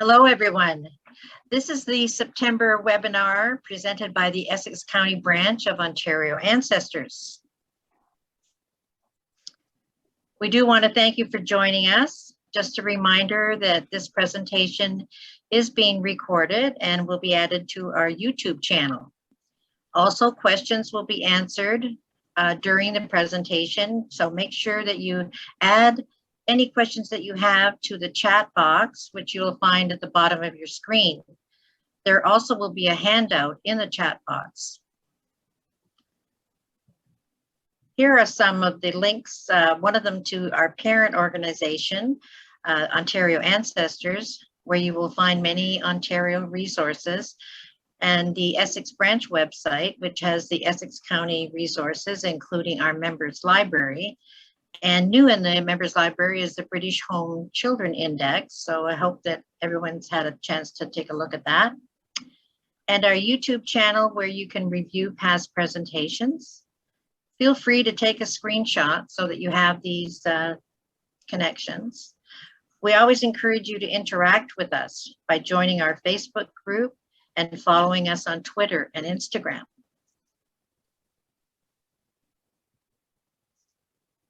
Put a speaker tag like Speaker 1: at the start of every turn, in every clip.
Speaker 1: Hello, everyone. This is the September webinar presented by the Essex County branch of Ontario Ancestors. We do want to thank you for joining us. Just a reminder that this presentation is being recorded and will be added to our YouTube channel. Also, questions will be answered during the presentation, so make sure that you add any questions that you have to the chat box, which you will find at the bottom of your screen. There also will be a handout in the chat box. Here are some of the links, one of them to our parent organization, Ontario Ancestors, where you will find many Ontario resources, and the Essex branch website, which has the Essex County resources, including our members library. And new in the members library is the British Home Children Index. So I hope that everyone's had a chance to take a look at that. And our YouTube channel where you can review past presentations. Feel free to take a screenshot so that you have these connections. We always encourage you to interact with us by joining our Facebook group and following us on Twitter and Instagram.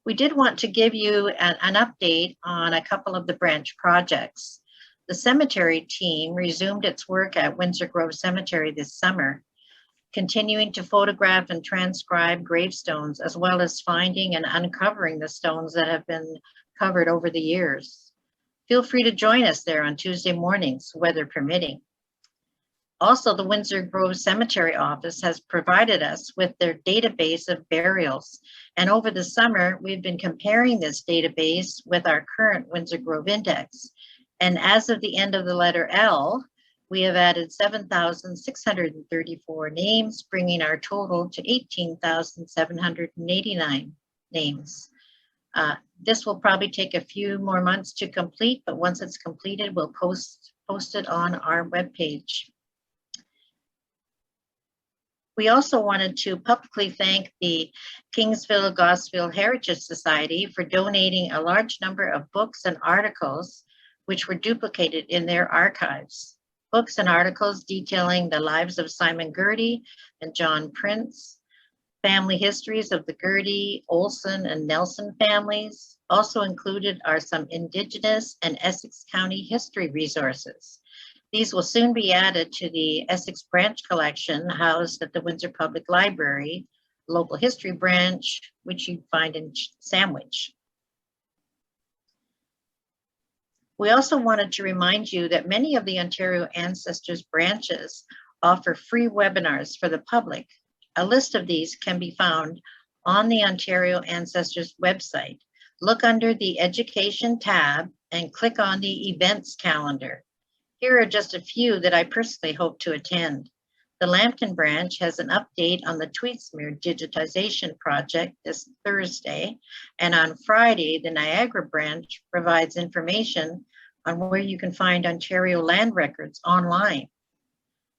Speaker 1: We did want to give you an update on a couple of the branch projects. The cemetery team resumed its work at Windsor Grove Cemetery this summer, continuing to photograph and transcribe gravestones, as well as finding and uncovering the stones that have been covered over the years. Feel free to join us there on Tuesday mornings, weather permitting. Also, the Windsor Grove Cemetery office has provided us with their database of burials. And over the summer, we've been comparing this database with our current Windsor Grove Index. And as of the end of the letter L, we have added 7,634 names, bringing our total to 18,789 names. This will probably take a few more months to complete, but once it's completed, we'll post it on our webpage. We also wanted to publicly thank the Kingsville-Gossville Heritage Society for donating a large number of books and articles which were duplicated in their archives. Books and articles detailing the lives of Simon Girty and John Prince, family histories of the Girty, Olson, and Nelson families. Also included are some Indigenous and Essex County history resources. These will soon be added to the Essex branch collection housed at the Windsor Public Library, local history branch, which you find in Sandwich. We also wanted to remind you that many of the Ontario Ancestors branches offer free webinars for the public. A list of these can be found on the Ontario Ancestors website. Look under the Education tab and click on the Events calendar. Here are just a few that I personally hope to attend. The Lambton branch has an update on the Tweedsmuir digitization project this Thursday, and on Friday, the Niagara branch provides information on where you can find Ontario land records online.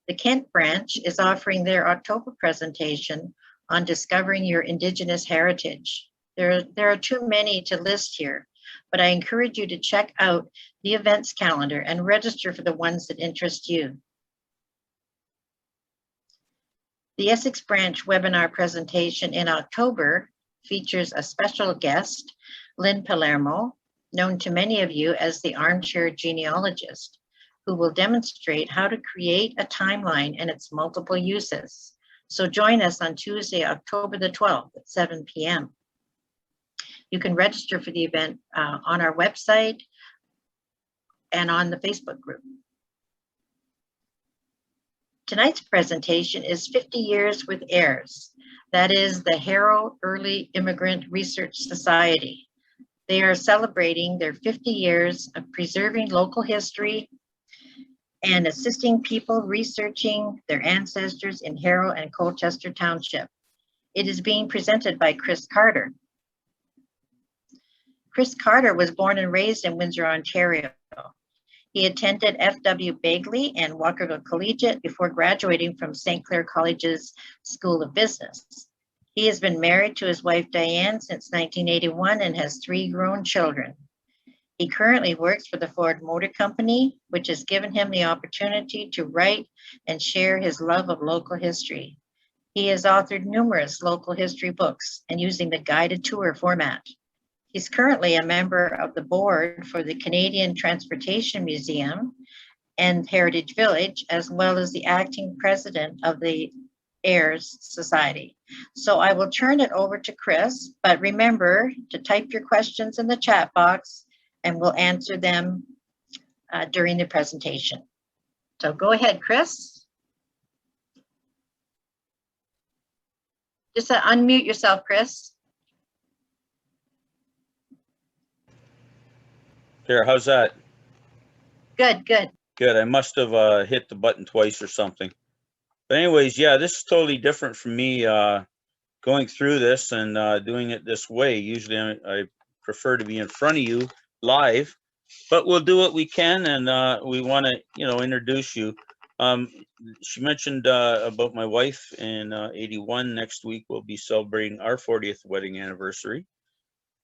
Speaker 1: The Kent branch is offering their October presentation on discovering your Indigenous heritage. There are too many to list here, but I encourage you to check out the events calendar and register for the ones that interest you. The Essex branch webinar presentation in October features a special guest, Lynn Palermo, known to many of you as the armchair genealogist, who will demonstrate how to create a timeline and its multiple uses. So join us on Tuesday, October the 12th at 7 p.m. You can register for the event on our website and on the Facebook group. Tonight's presentation is 50 Years with HEIRS. That is the Harrow Early Immigrant Research Society. They are celebrating their 50 years of preserving local history and assisting people researching their ancestors in Harrow and Colchester Township. It is being presented by Chris Carter. Chris Carter was born and raised in Windsor, Ontario. He attended F.W. Bagley and Walkerville Collegiate before graduating from St. Clair College's School of Business. He has been married to his wife Diane since 1981 and has 3 grown children. He currently works for the Ford Motor Company, which has given him the opportunity to write and share his love of local history. He has authored numerous local history books and using the guided tour format. He's currently a member of the board for the Canadian Transportation Museum and Heritage Village, as well as the acting president of the HEIRS Society. So I will turn it over to Chris, but remember to type your questions in the chat box and we'll answer them during the presentation. So go ahead, Chris. Just unmute yourself, Chris.
Speaker 2: There, how's that?
Speaker 1: Good, good.
Speaker 2: Good. I must have hit the button twice or something. But anyways, yeah, this is totally different from me going through this and doing it this way. Usually I prefer to be in front of you live, but we'll do what we can, and we want to, introduce you. She mentioned about my wife in 81. Next week we'll be celebrating our 40th wedding anniversary.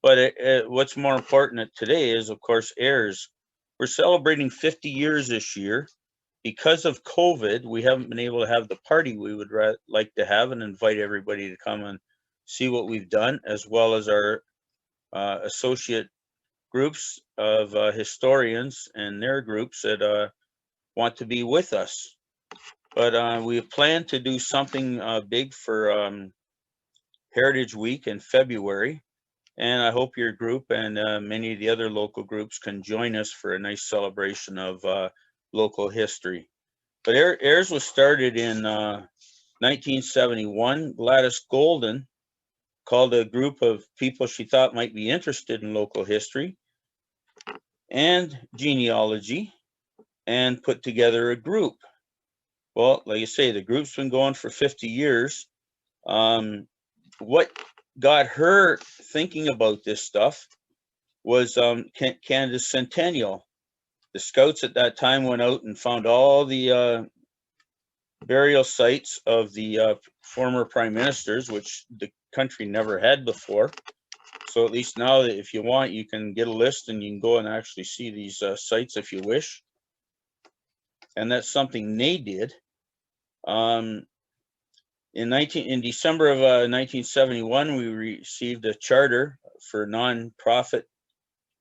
Speaker 2: But what's more important today is, of course, HEIRS. We're celebrating 50 years this year. Because of COVID, we haven't been able to have the party we would like to have and invite everybody to come and see what we've done, as well as our associate groups of historians and their groups that want to be with us. But we plan to do something big for Heritage Week in February. And I hope your group and many of the other local groups can join us for a nice celebration of local history. But HEIRS was started in 1971. Gladys Golden called a group of people she thought might be interested in local history and genealogy and put together a group. Well, like I say, the group's been going for 50 years. What got her thinking about this stuff was Canada's centennial. The scouts at that time went out and found all the burial sites of the former prime ministers, which the country never had before. So at least now, if you want, you can get a list and you can go and actually see these sites if you wish. And that's something they did. In December of 1971, we received a charter for nonprofit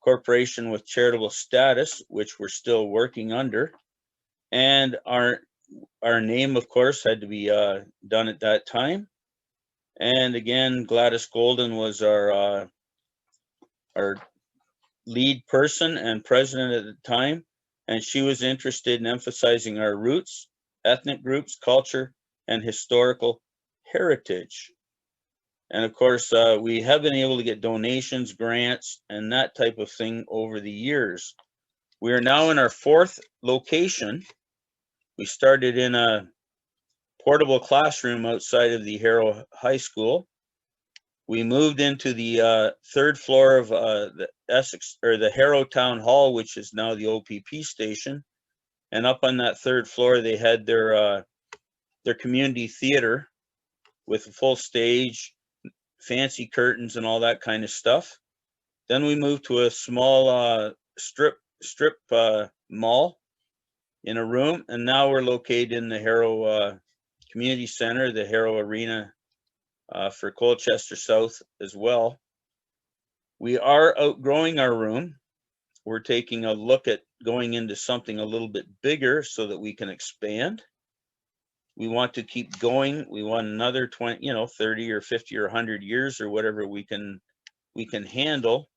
Speaker 2: corporation with charitable status, which we're still working under. And our name, of course, had to be done at that time. And again, Gladys Golden was our lead person and president at the time. And she was interested in emphasizing our roots, ethnic groups, culture, and historical heritage. And of course, we have been able to get donations, grants, and that type of thing over the years. We are now in our 4th location. We started in a portable classroom outside of the Harrow High School. We moved into the 3rd floor of the Essex or the Harrow Town Hall, which is now the OPP station. And up on that 3rd floor, they had their community theater with a full stage, fancy curtains, and all that kind of stuff. Then we moved to a small strip mall in a room, and now we're located in the Harrow Community Center, the Harrow Arena for Colchester South as well. We are outgrowing our room. We're taking a look at going into something a little bit bigger so that we can expand. We want to keep going. We want another 20, 30 or 50 or 100 years or whatever we can handle.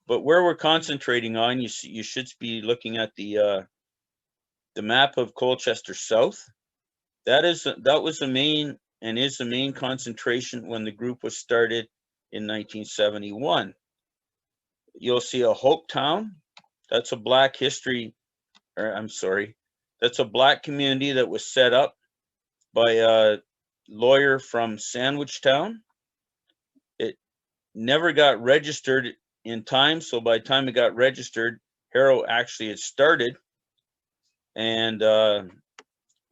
Speaker 2: But where we're concentrating on, you should be looking at the map of Colchester South. That was the main and is the main concentration when the group was started in 1971. You'll see a Hope Town. That's a Black history, or I'm sorry, that's a Black community that was set up by a lawyer from Sandwich Town. It never got registered in time, so by the time it got registered, Harrow actually had started and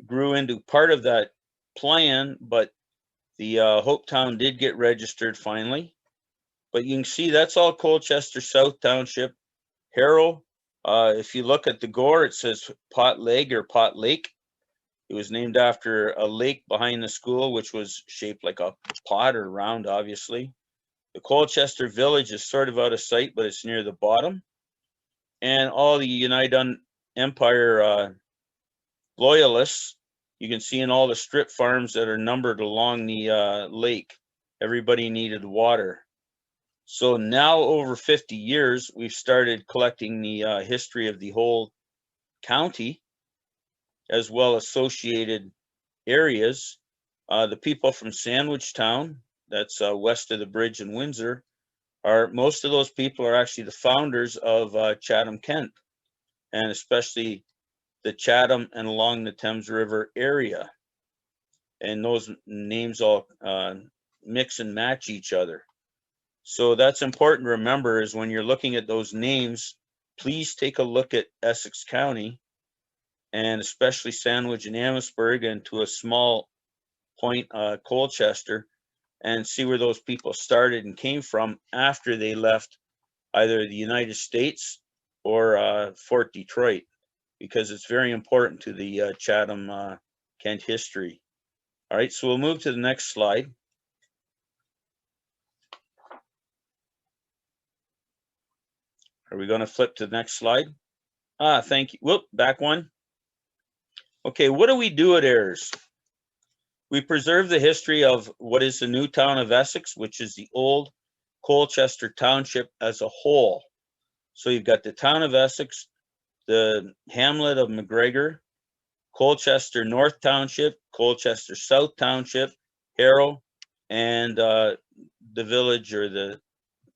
Speaker 2: grew into part of that plan, but the Hope Town did get registered finally. But you can see that's all Colchester South Township, Harrow, if you look at the gore, it says Pot Leg or Pot Lake. It was named after a lake behind the school, which was shaped like a pot or round, obviously. The Colchester village is sort of out of sight, but it's near the bottom. And all the United Empire loyalists, you can see in all the strip farms that are numbered along the lake. Everybody needed water. So now, over 50 years, we've started collecting the history of the whole county, as well as associated areas. The people from Sandwich Town, that's west of the bridge in Windsor, most of those people are actually the founders of Chatham, Kent, and especially the Chatham and along the Thames River area. And those names all mix and match each other. So that's important to remember, is when you're looking at those names, please take a look at Essex County, and especially Sandwich and Amherstburg, and to a small point, Colchester, and see where those people started and came from after they left either the United States or Fort Detroit, because it's very important to the Chatham Kent history. All right, so we'll move to the next slide. Are we going to flip to the next slide? Thank you. Whoop, back one. Okay, what do we do at HEIRS? We preserve the history of what is the new town of Essex, which is the old Colchester Township as a whole. So you've got the town of Essex, the hamlet of McGregor, Colchester North Township, Colchester South Township, Harrow, and the village, or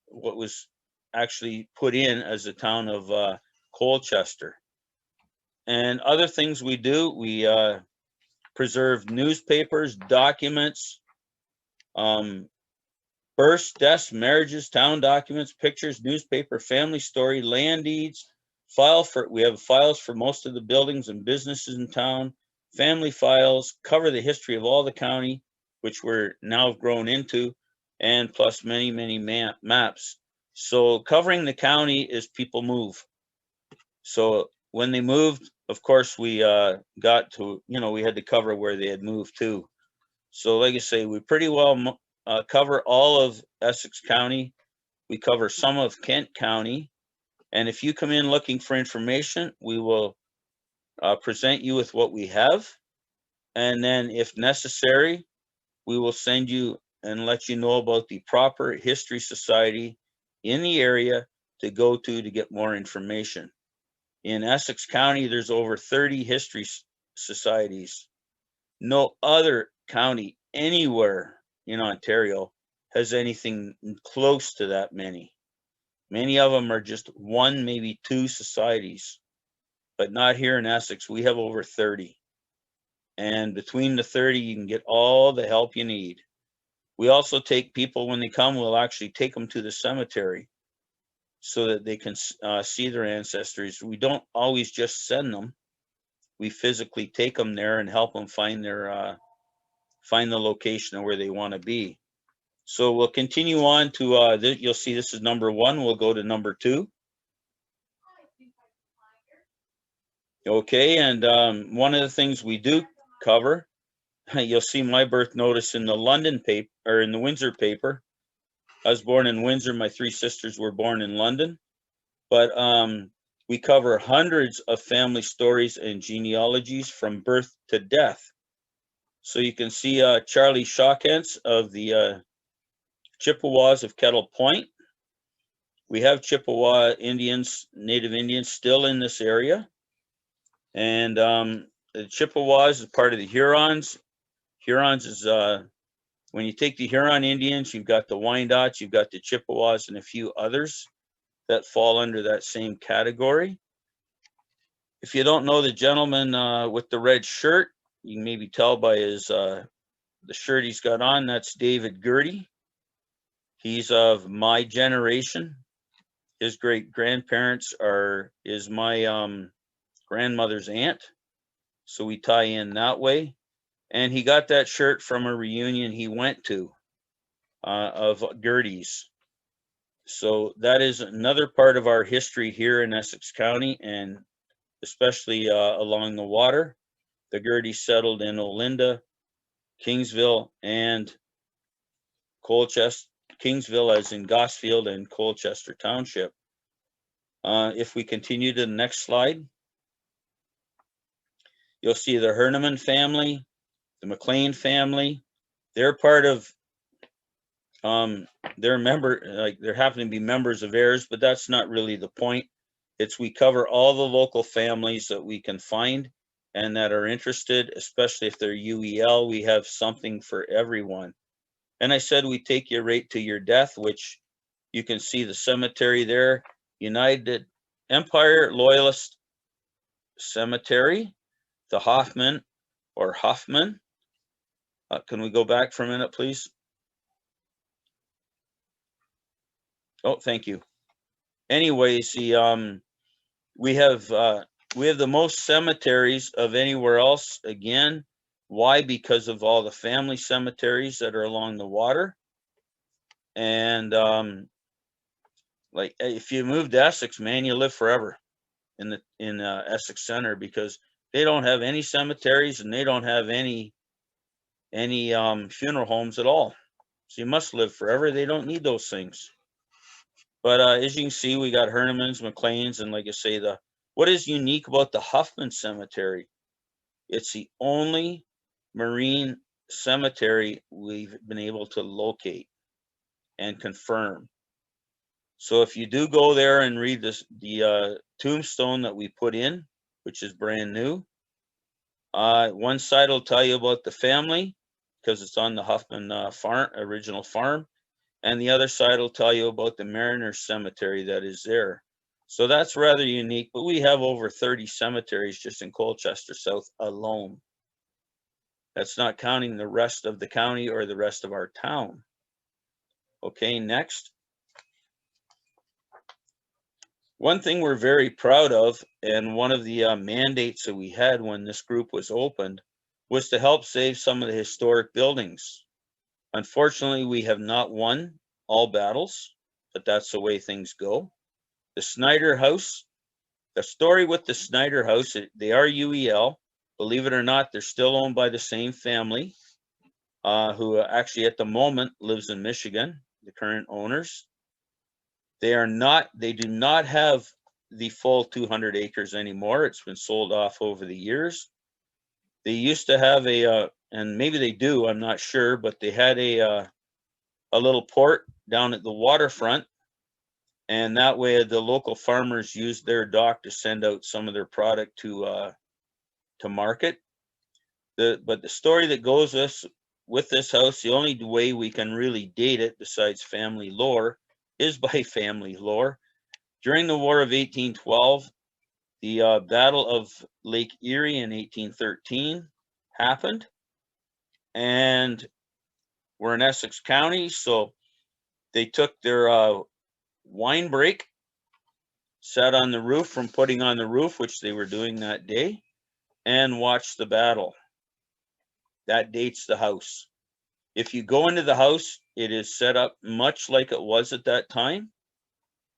Speaker 2: what was actually put in as the town of Colchester. And other things we do, we preserve newspapers, documents, births, deaths, marriages, town documents, pictures, newspaper, family story, land deeds, we have files for most of the buildings and businesses in town, family files, cover the history of all the county, which we're now grown into, and plus many, many maps. So covering the county is people move. So when they moved, of course, we got to, we had to cover where they had moved to. So like I say, we pretty well cover all of Essex County. We cover some of Kent County. And if you come in looking for information, we will present you with what we have. And then if necessary, we will send you and let you know about the proper history society in the area to go to get more information. In Essex County, there's over 30 history societies. No other county anywhere in Ontario has anything close to that many. Many of them are just one, maybe two societies, but not here in Essex. We have over 30. And between the 30, you can get all the help you need. We also take people, when they come, we'll actually take them to the cemetery so that they can see their ancestors. We don't always just send them. We physically take them there and help them find the location of where they want to be. So we'll continue on to, you'll see this is number 1. We'll go to number 2. Okay, and one of the things we do cover, you'll see my birth notice in the London paper, or in the Windsor paper. I was born in Windsor. My 3 sisters were born in London. But we cover hundreds of family stories and genealogies from birth to death. So you can see Charlie Shawkents of the Chippewas of Kettle Point. We have Chippewa Indians, Native Indians, still in this area. And the Chippewas is part of the Hurons. Hurons is, when you take the Huron Indians, you've got the Wyandots, you've got the Chippewas, and a few others that fall under that same category. If you don't know the gentleman with the red shirt, you can maybe tell by his the shirt he's got on, that's David Gertie. He's of my generation. His great grandparents is my grandmother's aunt. So we tie in that way. And he got that shirt from a reunion he went to of Gertie's. So that is another part of our history here in Essex County, and especially along the water. The Gerties settled in Olinda, Kingsville, and Colchester. Kingsville as in Gosfield and Colchester Township. If we continue to the next slide, you'll see the Herneman family, the McLean family. They're part of, they're they're happen to be members of HEIRS, but that's not really the point. It's we cover all the local families that we can find and that are interested, especially if they're UEL. We have something for everyone. And I said we take you right to your death, which you can see the cemetery there, United Empire Loyalist Cemetery, the Hoffman. Can we go back for a minute, please? Oh, thank you. Anyways, we have the most cemeteries of anywhere else. Again, why? Because of all the family cemeteries that are along the water. And like if you move to Essex, man, you live forever in Essex Center, because they don't have any cemeteries and they don't have any funeral homes at all. So you must live forever. They don't need those things. But as you can see, we got Hernemans, McLeans, and like I say, what is unique about the Huffman Cemetery? It's the only marine cemetery we've been able to locate and confirm. So if you do go there and read the tombstone that we put in, which is brand new, one side will tell you about the family because it's on the Huffman original farm, and the other side will tell you about the Mariner Cemetery that is there. So that's rather unique, but we have over 30 cemeteries just in Colchester South alone. That's not counting the rest of the county or the rest of our town. Okay, next. One thing we're very proud of, and one of the mandates that we had when this group was opened, was to help save some of the historic buildings. Unfortunately, we have not won all battles, but that's the way things go. The Snyder House, the story with the Snyder House, they are UEL. Believe it or not, they're still owned by the same family, who actually at the moment lives in Michigan, the current owners. They do not have the full 200 acres anymore. It's been sold off over the years. They used to have and maybe they do, I'm not sure, but they had a little port down at the waterfront, and that way the local farmers used their dock to send out some of their product to market. But the story that goes with this house, the only way we can really date it besides family lore is by family lore. During the War of 1812, the Battle of Lake Erie in 1813 happened, and we're in Essex County, so they took their wine break, sat on the roof from putting on the roof, which they were doing that day, and watched the battle. That dates the house. If you go into the house, it is set up much like it was at that time.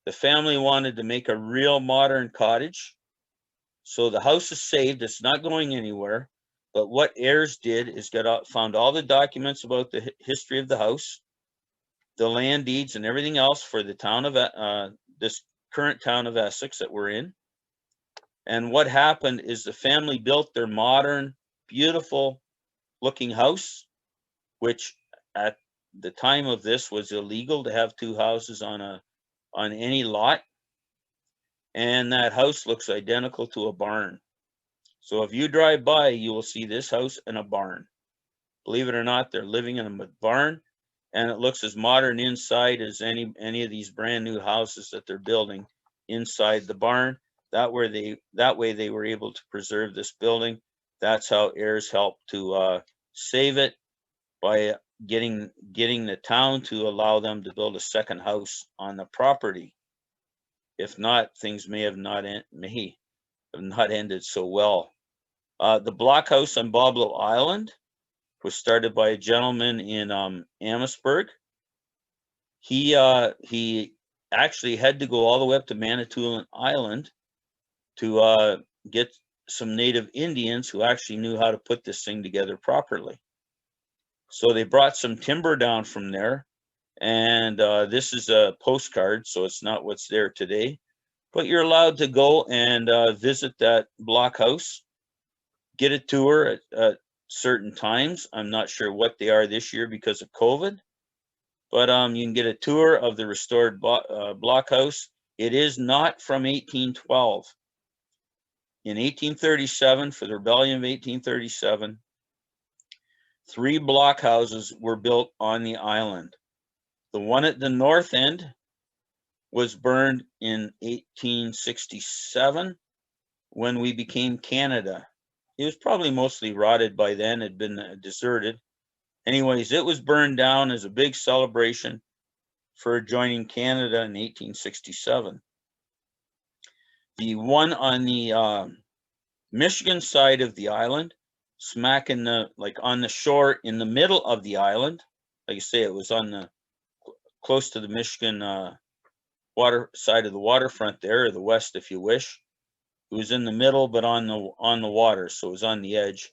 Speaker 2: The family wanted to make a real modern cottage. So the house is saved. It's not going anywhere. But what HEIRS did is found all the documents about the history of the house, the land deeds and everything else for the town of this current town of Essex that we're in. And what happened is the family built their modern, beautiful looking house, which at the time of this was illegal to have two houses on any lot. And that house looks identical to a barn. So if you drive by, you will see this house and a barn. Believe it or not, they're living in a barn, and it looks as modern inside as any of these brand new houses that they're building inside the barn. That way they were able to preserve this building. That's how HEIRS helped to save it, by getting the town to allow them to build a second house on the property. If not, things may have not ended so well. The blockhouse on Boblo Island was started by a gentleman in Amherstburg. He actually had to go all the way up to Manitoulin Island to get some native Indians who actually knew how to put this thing together properly. So they brought some timber down from there, and this is a postcard, so it's not what's there today, but you're allowed to go and visit that blockhouse, get a tour at certain times. I'm not sure what they are this year because of COVID, but you can get a tour of the restored blockhouse. It is not from 1812. In 1837, for the rebellion of 1837, 3 blockhouses were built on the island. The one at the north end was burned in 1867 when we became Canada. It was probably mostly rotted by then, had been deserted. Anyways, it was burned down as a big celebration for joining Canada in 1867. The one on the Michigan side of the island, smack in the, like on the shore in the middle of the island, like I say, it was on the close to the Michigan water side of the waterfront there, or the west if you wish. It was in the middle, but on the water, so it was on the edge.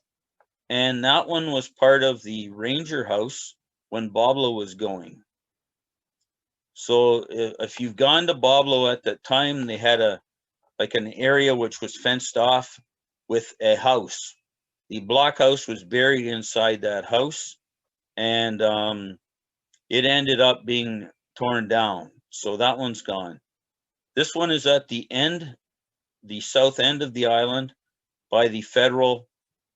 Speaker 2: And that one was part of the Ranger House when Boblo was going. So if you've gone to Boblo at that time, they had like an area which was fenced off with a house. The blockhouse was buried inside that house, and it ended up being torn down. So that one's gone. This one is at the end, the south end of the island, by the Federal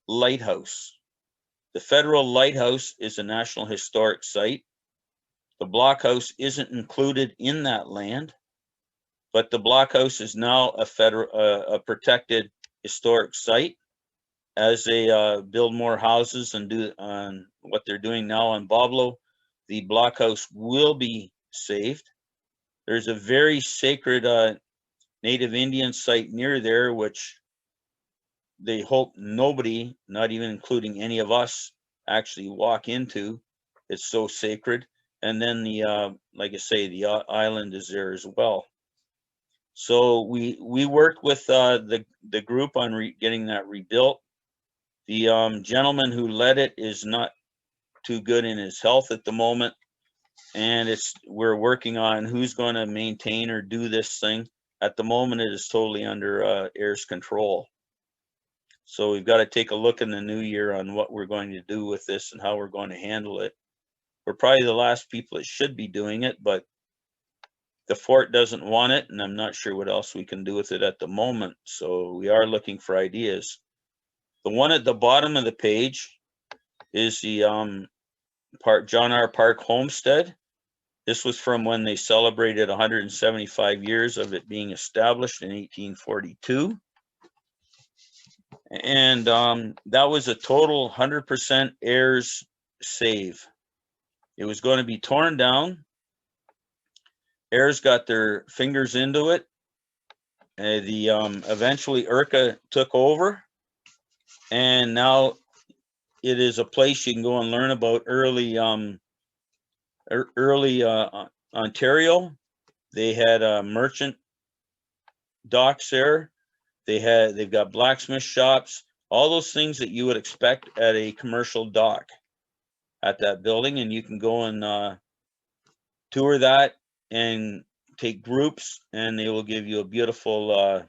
Speaker 2: Lighthouse. The Federal Lighthouse is a National Historic Site. The blockhouse isn't included in that land, but the blockhouse is now a protected historic site. As they build more houses and do on what they're doing now on Boblo, the blockhouse will be saved. There's a very sacred Native Indian site near there, which they hope nobody, not even including any of us, actually walk into. It's so sacred. And then the, like I say, the island is there as well. So we worked with the group on getting that rebuilt. The gentleman who led it is not too good in his health at the moment, and we're working on who's going to maintain or do this thing. At the moment, it is totally under HEIRS control. So we've got to take a look in the new year on what we're going to do with this and how we're going to handle it. We're probably the last people that should be doing it, but the fort doesn't want it, and I'm not sure what else we can do with it at the moment. So we are looking for ideas. The one at the bottom of the page is the John R. Park Homestead. This was from when they celebrated 175 years of it being established in 1842. And that was a total 100% HEIRS save. It was going to be torn down. HEIRS got their fingers into it. Eventually IRCA took over, and now it is a place you can go and learn about early Ontario. They had merchant docks there. They've got blacksmith shops, all those things that you would expect at a commercial dock at that building, and you can go and tour that and take groups, and they will give you a beautiful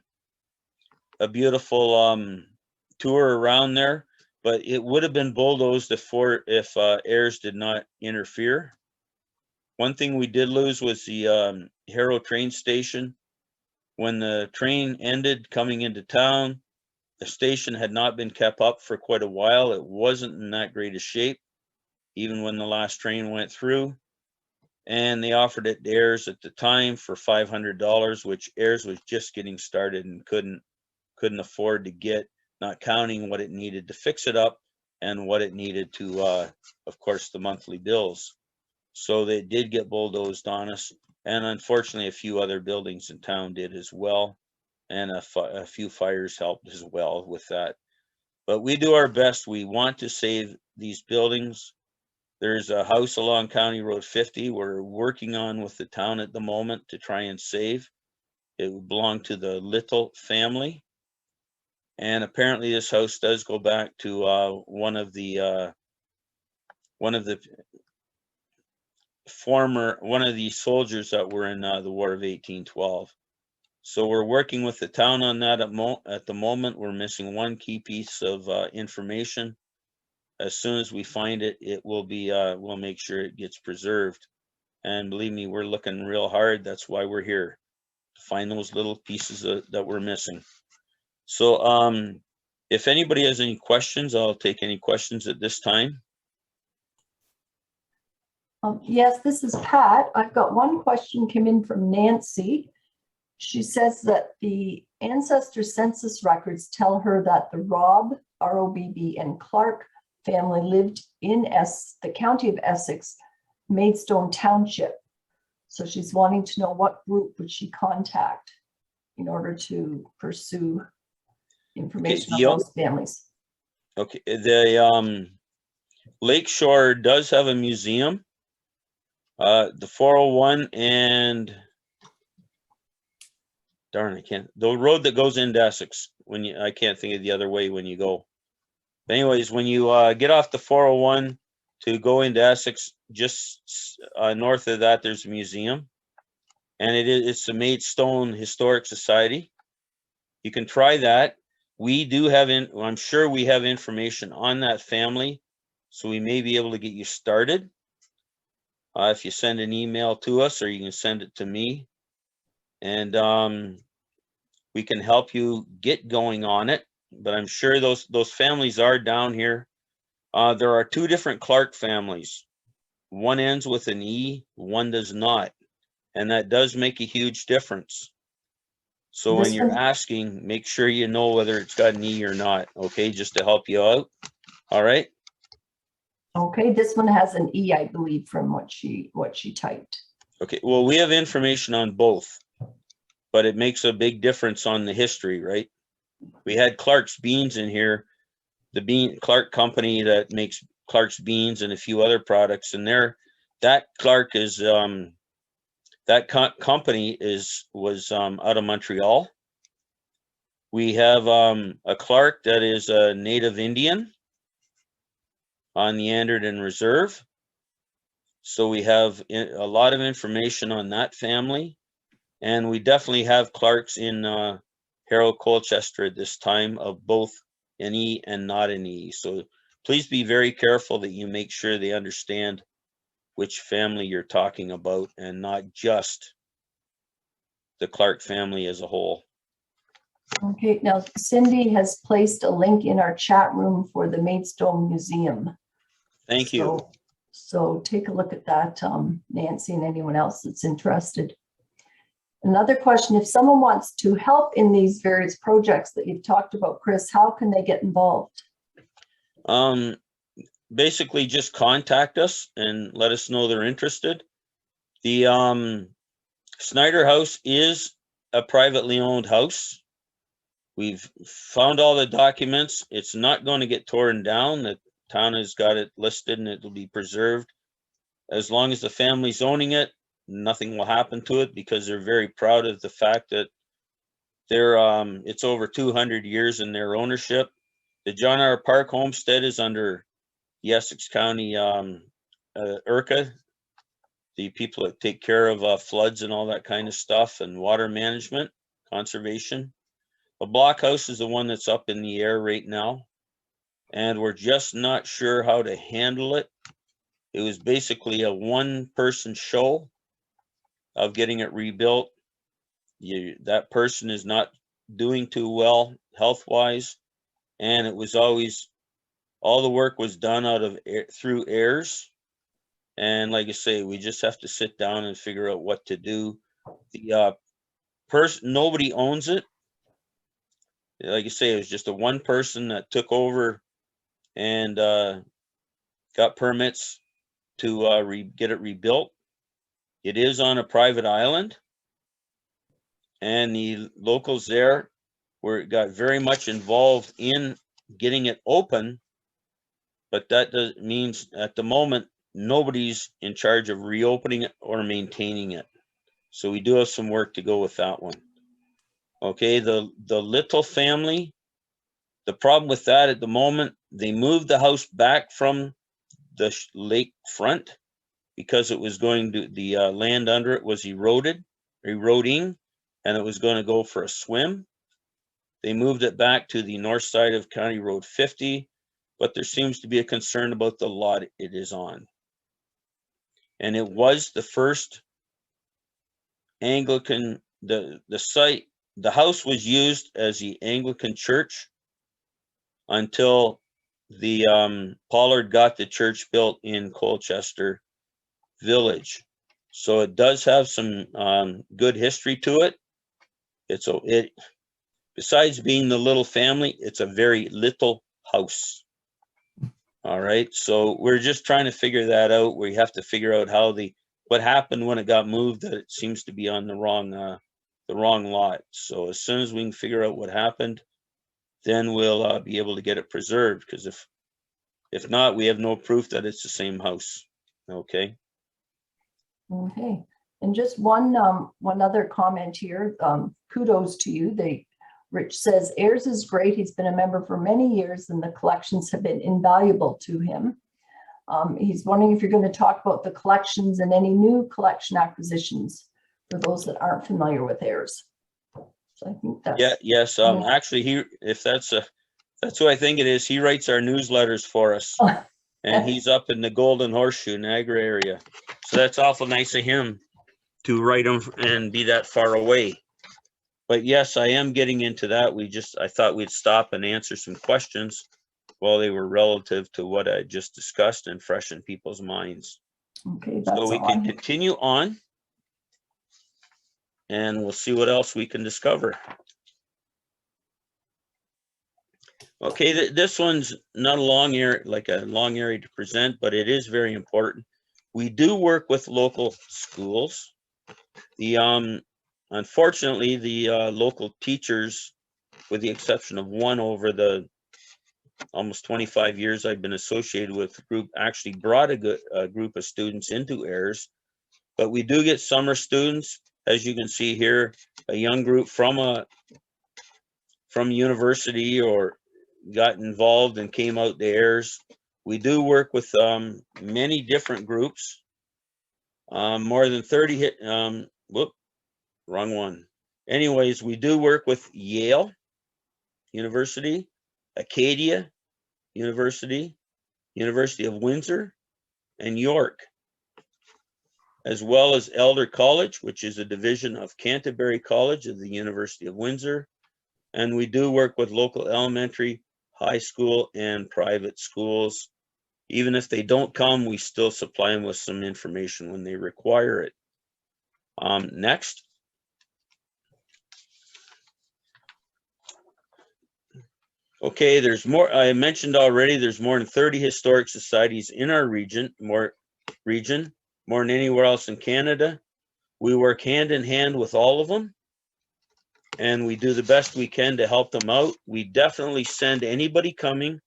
Speaker 2: tour around there. But it would have been bulldozed if HEIRS did not interfere. One thing we did lose was the Harrow train station. When the train ended coming into town, the station had not been kept up for quite a while. It wasn't in that great a shape, even when the last train went through. And they offered it to HEIRS at the time for $500, which HEIRS was just getting started and couldn't afford to get, not counting what it needed to fix it up and what it needed to, of course, the monthly bills. So they did get bulldozed on us. And unfortunately, a few other buildings in town did as well. And a few fires helped as well with that. But we do our best. We want to save these buildings. There's a house along County Road 50 we're working on with the town at the moment to try and save. It would belong to the Little family. And apparently this house does go back to one of the soldiers that were in the War of 1812. So we're working with the town on that at the moment. We're missing one key piece of information. As soon as we find it, it will be, we'll make sure it gets preserved. And believe me, we're looking real hard. That's why we're here, to find those little pieces that we're missing. So if anybody has any questions, I'll take any questions at this time.
Speaker 3: Yes, this is Pat. I've got one question came in from Nancy. She says that the ancestor census records tell her that the Robb, R-O-B-B, and Clark family lived in the county of Essex, Maidstone Township. So she's wanting to know what group would she contact in order to pursue information on those families.
Speaker 2: Okay, the Lakeshore does have a museum. The 401 and darn, I can't, the road that goes into Essex, I can't think of the other way when you go. But anyways, when you get off the 401 to go into Essex, just north of that, there's a museum. And it's the Maidstone Historic Society. You can try that. We do have, I'm sure we have information on that family, so we may be able to get you started. If you send an email to us, or you can send it to me, and we can help you get going on it. But I'm sure those families are down here. There are two different Clark families. One ends with an E, one does not, and that does make a huge difference. So when you're asking, make sure you know whether it's got an E or not, okay, just to help you out. All right.
Speaker 3: Okay, this one has an E, I believe, from what she typed.
Speaker 2: Okay, well, we have information on both, but it makes a big difference on the history, right? We had Clark's Beans in here, the Clark company that makes Clark's Beans and a few other products, and that Clark is that company was out of Montreal. We have a Clark that is a Native Indian on the Anderton Reserve. So we have a lot of information on that family. And we definitely have Clarks in Harrow and Colchester at this time, of both an E and not an E. So please be very careful that you make sure they understand which family you're talking about, and not just the Clark family as a whole.
Speaker 3: Okay, now Cindy has placed a link in our chat room for the Maidstone Museum.
Speaker 2: Thank you.
Speaker 3: So take a look at that, Nancy, and anyone else that's interested. Another question, if someone wants to help in these various projects that you've talked about, Chris, how can they get involved?
Speaker 2: Basically just contact us and let us know they're interested. The Snyder House is a privately owned house. We've found all the documents. It's not going to get torn down. The town has got it listed and it will be preserved. As long as the family's owning it, nothing will happen to it, because they're very proud of the fact that it's over 200 years in their ownership. The John R. Park homestead is under the Essex County IRCA, the people that take care of floods and all that kind of stuff, and water management, conservation. The blockhouse is the one that's up in the air right now, and we're just not sure how to handle it. It was basically a one-person show of getting it rebuilt. That person is not doing too well health-wise, and it was always, all the work was done through HEIRS. And like I say, we just have to sit down and figure out what to do. The nobody owns it. Like I say, it was just a one person that took over and got permits to get it rebuilt. It is on a private island, and the locals there got very much involved in getting it open. But that means at the moment nobody's in charge of reopening it or maintaining it. So we do have some work to go with that one. Okay, the Little family, the problem with that at the moment, they moved the house back from the lake front because it was going to, the land under it was eroding, and it was going to go for a swim. They moved it back to the north side of County Road 50, but there seems to be a concern about the lot it is on. And it was the first Anglican, the site, the house was used as the Anglican church until the Pollard got the church built in Colchester Village. So it does have some good history to it. Besides being the little family, it's a very little house. All right, so we're just trying to figure that out. We have to figure out how what happened when it got moved, that it seems to be on the wrong lot. So as soon as we can figure out what happened, then we'll be able to get it preserved, because if not, we have no proof that it's the same house. Okay.
Speaker 3: Okay, and just one other comment here. Kudos to you. Rich says, HEIRS is great. He's been a member for many years and the collections have been invaluable to him. He's wondering if you're going to talk about the collections and any new collection acquisitions for those that aren't familiar with HEIRS. So I think that's...
Speaker 2: Yeah, yes. Actually, that's who I think it is. He writes our newsletters for us. And he's up in the Golden Horseshoe, Niagara area. So that's awful nice of him to write them and be that far away. But yes, I am getting into that. I thought we'd stop and answer some questions while they were relative to what I just discussed and freshen people's minds.
Speaker 3: Okay, that's
Speaker 2: so we
Speaker 3: all
Speaker 2: can continue on and we'll see what else we can discover. Okay, this one's not a long area to present, but it is very important. We do work with local schools. Unfortunately, the local teachers, with the exception of one over the almost 25 years I've been associated with the group, actually brought a group of students into HEIRS. But we do get summer students, as you can see here, a young group from university or got involved and came out to HEIRS. We do work with many different groups, more than 30 wrong one. Anyways, we do work with Yale University, Acadia University, University of Windsor, and York, as well as Elder College, which is a division of Canterbury College of the University of Windsor. And we do work with local elementary, high school, and private schools. Even if they don't come, we still supply them with some information when they require it. Next. Okay, there's more. I mentioned already, there's more than 30 historic societies in our region, more than anywhere else in Canada. We work hand in hand with all of them, and we do the best we can to help them out. We definitely send anybody coming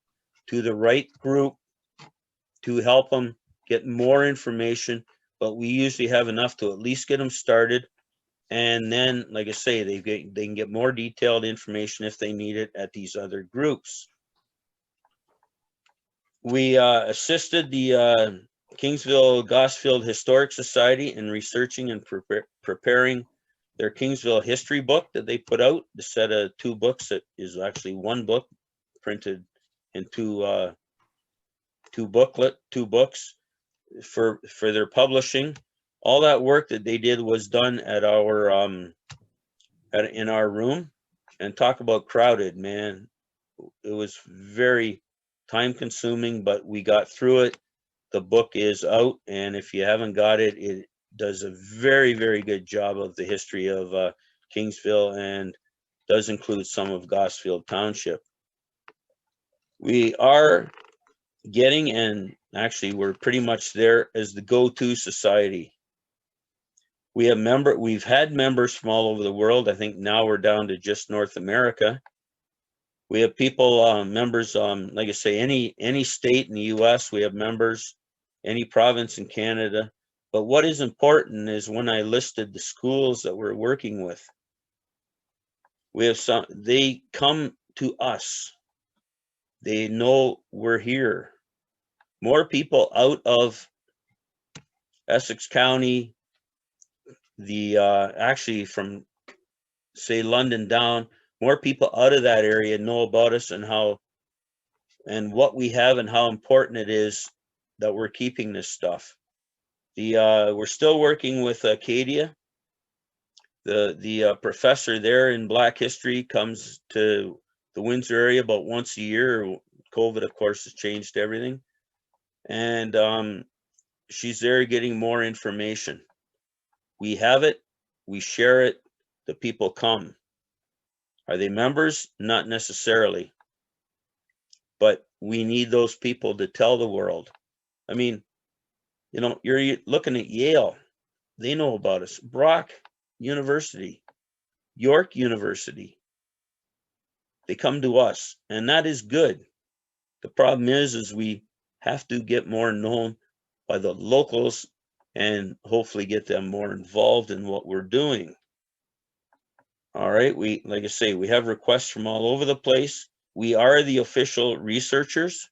Speaker 2: to the right group to help them get more information, but we usually have enough to at least get them started. And then, like I say, they can get more detailed information if they need it at these other groups. We assisted the Kingsville Gosfield Historic Society in researching and preparing their Kingsville history book that they put out. The set of 2 books that is actually 1 book printed in 2 books for their publishing. All that work that they did was done at our in our room. And talk about crowded, man. It was very time consuming, but we got through it. The book is out, and if you haven't got it, it does a very, very good job of the history of Kingsville and does include some of Gosfield Township. We are getting, and actually we're pretty much there as the go-to society. We've had members from all over the world. I think now we're down to just North America. We have people, members, like I say, any state in the US, we have members. any province in Canada. But what is important is when I listed the schools that we're working with, we have some, they come to us. They know we're here. More people out of Essex County, the actually from say London down, more people out of that area know about us and how and what we have and how important it is that we're keeping this stuff. We're still working with Acadia. The professor there in Black History comes to the Windsor area about once a year. COVID, of course, has changed everything. And she's there getting more information. We have it, we share it, the people come. Are they members? Not necessarily. But we need those people to tell the world. I mean, you know, you're looking at Yale, they know about us. Brock University, York University, they come to us, and that is good. The problem is we have to get more known by the locals and hopefully get them more involved in what we're doing. All right, like I say, we have requests from all over the place. We are the official researchers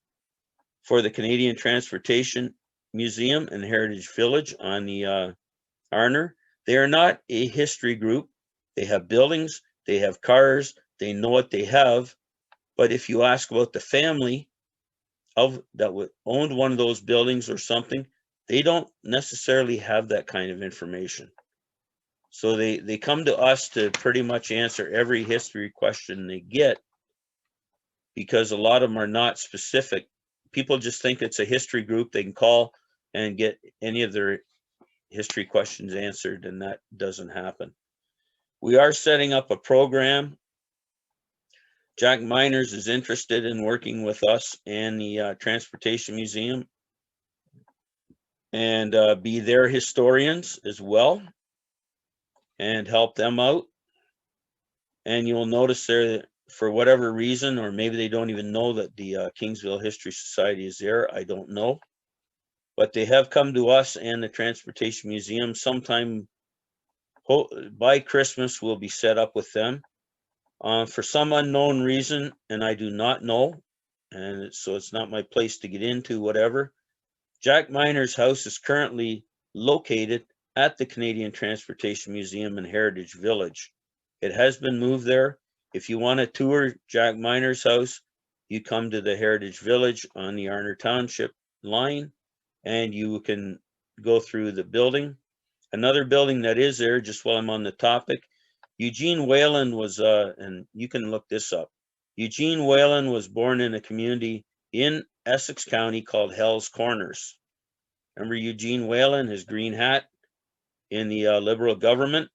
Speaker 2: for the Canadian Transportation Museum and Heritage Village on the Arner. They are not a history group. They have buildings, they have cars, they know what they have. But if you ask about the family of that owned one of those buildings or something, they don't necessarily have that kind of information. So they come to us to pretty much answer every history question they get, because a lot of them are not specific. People just think it's a history group. They can call and get any of their history questions answered, and that doesn't happen. We are setting up a program. Jack Miners is interested in working with us and the Transportation Museum and be their historians as well and help them out. And you'll notice there that for whatever reason, or maybe they don't even know that the Kingsville History Society is there, I don't know. But they have come to us and the Transportation Museum. Sometime by Christmas, we'll be set up with them. For some unknown reason, and I do not know, and so it's not my place to get into whatever, Jack Miner's house is currently located at the Canadian Transportation Museum and Heritage Village. It has been moved there. If you want to tour Jack Miner's house, you come to the Heritage Village on the Arner Township line, and you can go through the building. Another building that is there, just while I'm on the topic, Eugene Whalen was, and you can look this up. Eugene Whalen was born in a community in Essex County called Hell's Corners. Remember Eugene Whalen, his green hat in the Liberal government?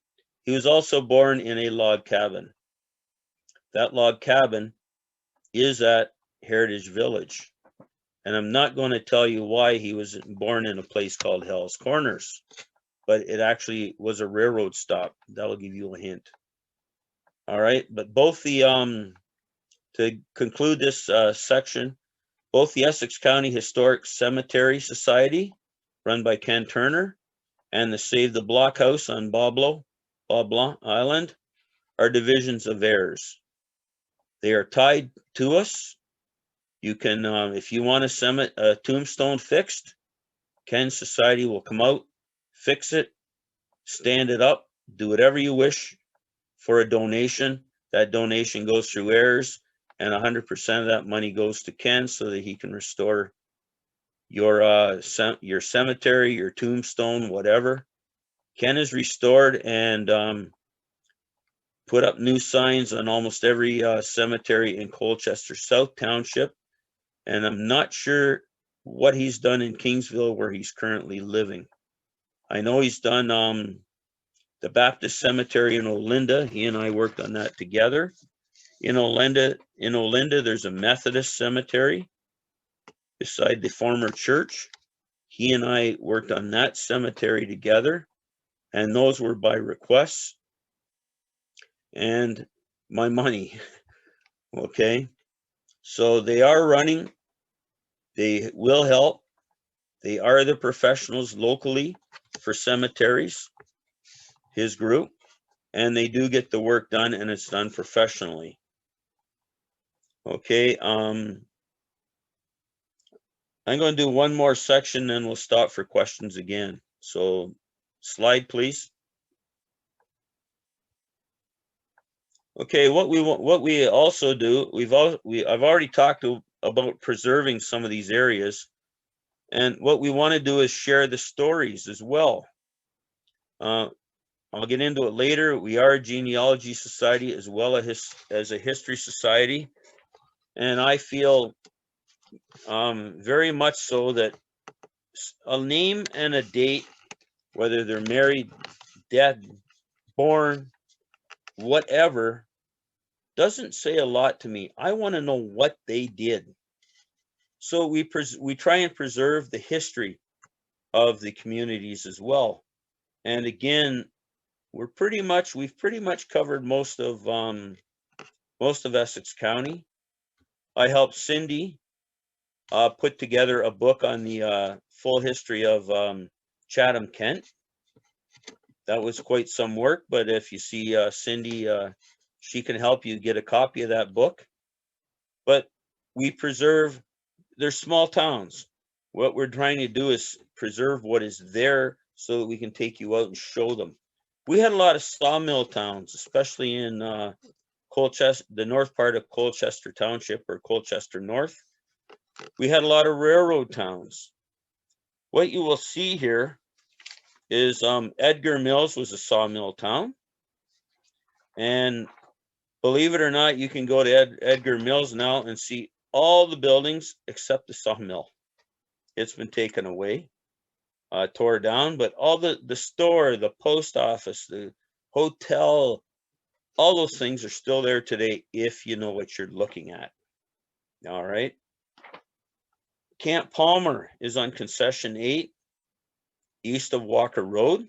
Speaker 2: He was also born in a log cabin. That log cabin is at Heritage Village. And I'm not going to tell you why he was born in a place called Hell's Corners, but it actually was a railroad stop. That'll give you a hint. All right, but both the, to conclude this section, both the Essex County Historic Cemetery Society, run by Ken Turner, and the Save the Blockhouse on Bois Blanc Island are divisions of HEIRS. They are tied to us. You can, if you want a tombstone fixed, Ken's Society will come out, fix it, stand it up, do whatever you wish for a donation. That donation goes through HEIRS, and 100% of that money goes to Ken so that he can restore your cemetery, your tombstone, whatever. Ken has restored and put up new signs on almost every cemetery in Colchester South Township. And I'm not sure what he's done in Kingsville where he's currently living. I know he's done the Baptist Cemetery in Olinda. He and I worked on that together. In Olinda, there's a Methodist cemetery beside the former church. He and I worked on that cemetery together, and those were by requests and my money. Okay, so they are running. They will help. They are the professionals locally for cemeteries, his group, and they do get the work done, and it's done professionally. Okay, I'm going to do one more section, then we'll stop for questions again. So slide, please. Okay, what we also do, I've already talked about preserving some of these areas, and what we want to do is share the stories as well. I'll get into it later. We are a genealogy society as well as a history society, and I feel very much so that a name and a date, whether they're married, dead, born, whatever, doesn't say a lot to me. I want to know what they did. So we try and preserve the history of the communities as well. And again, we've pretty much covered most of Essex County. I helped Cindy put together a book on the full history of Chatham, Kent. That was quite some work, but if you see Cindy, she can help you get a copy of that book. But we preserve, they're small towns. What we're trying to do is preserve what is there so that we can take you out and show them. We had a lot of sawmill towns, especially in Colchester, the north part of Colchester Township, or Colchester North. We had a lot of railroad towns. What you will see here is Edgar Mills was a sawmill town. And believe it or not, you can go to Edgar Mills now and see all the buildings except the sawmill. It's been taken away, tore down, but all the store, the post office, the hotel, all those things are still there today if you know what you're looking at. All right. Camp Palmer is on Concession 8, east of Walker Road.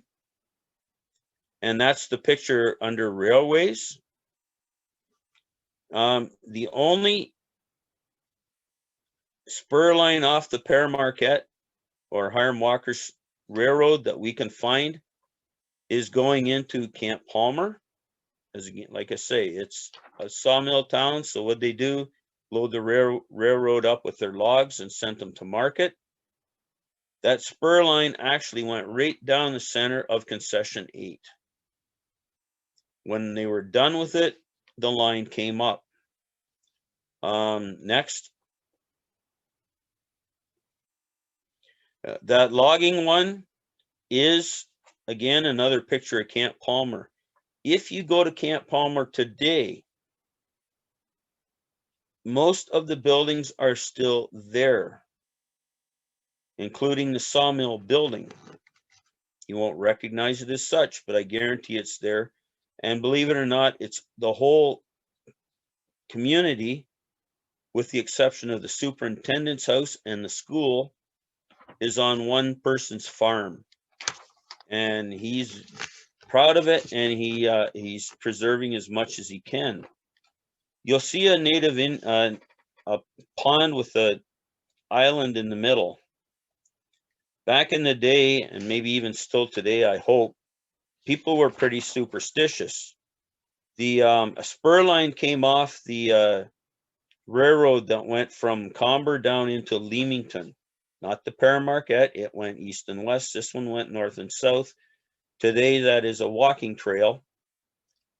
Speaker 2: And that's the picture under railways. The only spur line off the Pere Marquette or Hiram Walker's Railroad that we can find is going into Camp Palmer. As again, like I say, it's a sawmill town. So what they do, load the railroad up with their logs and sent them to market. That spur line actually went right down the center of Concession 8. When they were done with it, the line came up. Next. That logging one is, again, another picture of Camp Palmer. If you go to Camp Palmer today, most of the buildings are still there, including the sawmill building. You won't recognize it as such, but I guarantee it's there. And believe it or not, it's the whole community, with the exception of the superintendent's house and the school, is on one person's farm. And he's proud of it, and he's preserving as much as he can. You'll see a native a pond with an island in the middle. Back in the day, and maybe even still today, I hope, people were pretty superstitious. The spur line came off the railroad that went from Comber down into Leamington, not the Pere Marquette. It went east and west. This one went north and south. Today, that is a walking trail,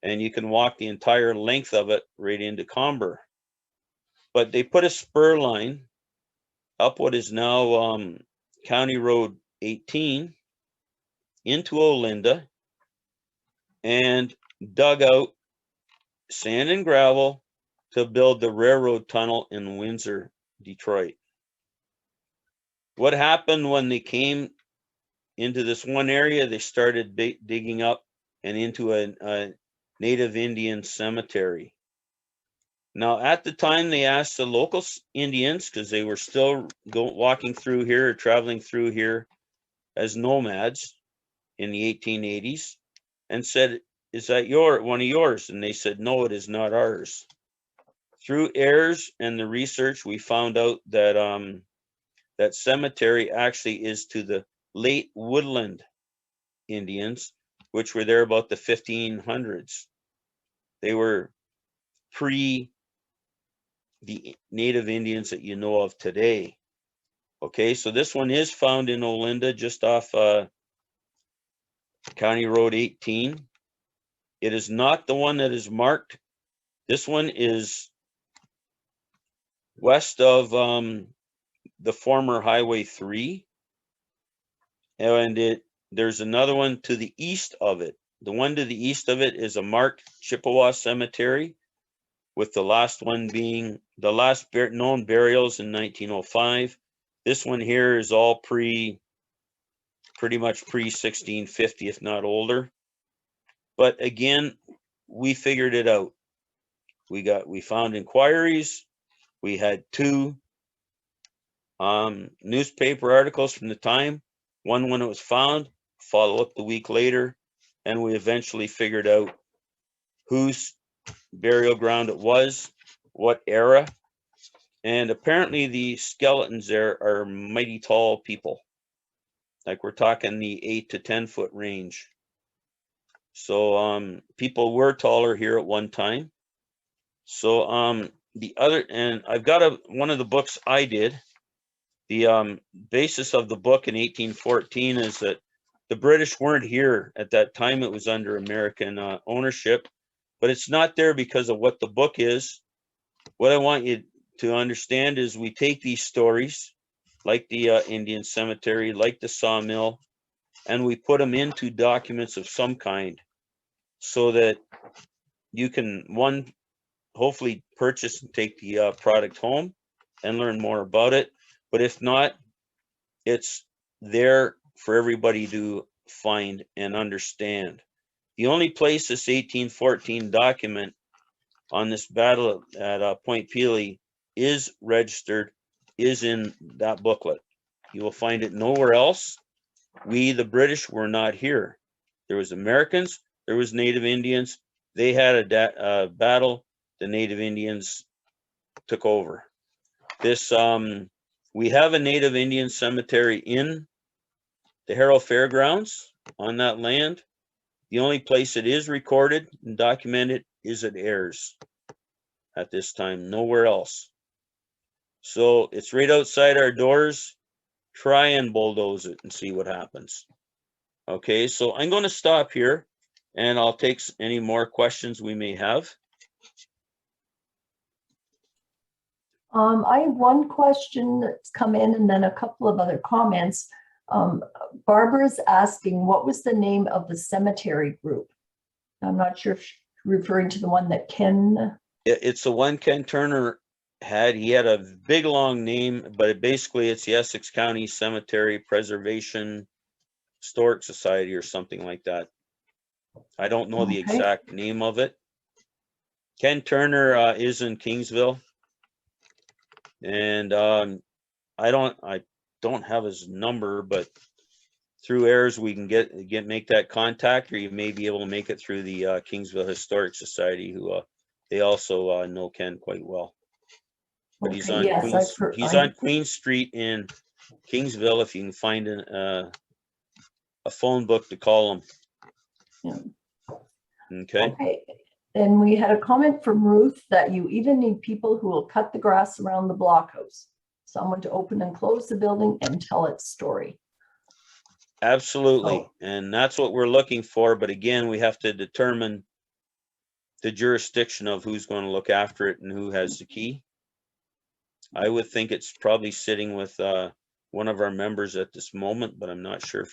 Speaker 2: and you can walk the entire length of it right into Comber. But they put a spur line up what is now County Road 18 into Olinda and dug out sand and gravel to build the railroad tunnel in Windsor, Detroit. What happened when they came into this one area? They started digging up and into a Native Indian cemetery. Now, at the time, they asked the local Indians, because they were still walking through here or traveling through here as nomads in the 1880s, and said, "Is that one of yours?" And they said, "No, it is not ours." Through HEIRS and the research, we found out that that cemetery actually is to the late woodland Indians, which were there about the 1500s. They were pre the native Indians that you know of today. Okay, so this one is found in Olinda, just off County Road 18. It is not the one that is marked. This one is west of the former Highway 3. And there's another one to the east of it. The one to the east of it is a marked Chippewa cemetery, with the last one being the last known burials in 1905. This one here is all pretty much pre-1650, if not older. But again, we figured it out. We found inquiries. We had 2 newspaper articles from the time. One when it was found, follow up the week later, and we eventually figured out whose burial ground it was, what era, and apparently the skeletons there are mighty tall people. Like we're talking the 8 to 10 foot range. So people were taller here at one time. So the other, and I've got one of the books I did. The basis of the book in 1814 is that the British weren't here at that time. It was under American ownership, but it's not there because of what the book is. What I want you to understand is we take these stories, like the Indian cemetery, like the sawmill, and we put them into documents of some kind so that you can, one, hopefully purchase and take the product home and learn more about it. But if not, it's there for everybody to find and understand. The only place this 1814 document on this battle at Point Pelee is registered is in that booklet. You will find it nowhere else. We, the British, were not here. There was Americans, there was Native Indians. They had a battle. The Native Indians took over. This we have a Native Indian cemetery in the Harrow Fairgrounds on that land. The only place it is recorded and documented is at HEIRS at this time, nowhere else. So it's right outside our doors. Try and bulldoze it and see what happens. Okay, so I'm going to stop here and I'll take any more questions we may have.
Speaker 3: I have one question that's come in and then a couple of other comments. Barbara's asking, what was the name of the cemetery group? I'm not sure if she's referring to the one that Ken.
Speaker 2: It's the one Ken Turner had. He had a big long name, but it's the Essex County Cemetery Preservation Historic Society or something like that. I don't know the exact name of it. Ken Turner is in Kingsville. And I don't have his number, but through HEIRS we can make that contact, or you may be able to make it through the Kingsville Historic Society, who they also know Ken quite well. But he's on on Queen Street in Kingsville. If you can find a phone book to call him.
Speaker 3: Yeah.
Speaker 2: Okay.
Speaker 3: And we had a comment from Ruth that you even need people who will cut the grass around the blockhouse, someone to open and close the building and tell its story.
Speaker 2: Absolutely. And that's what we're looking for. But again, we have to determine the jurisdiction of who's going to look after it and who has the key. I would think it's probably sitting with one of our members at this moment, but I'm not sure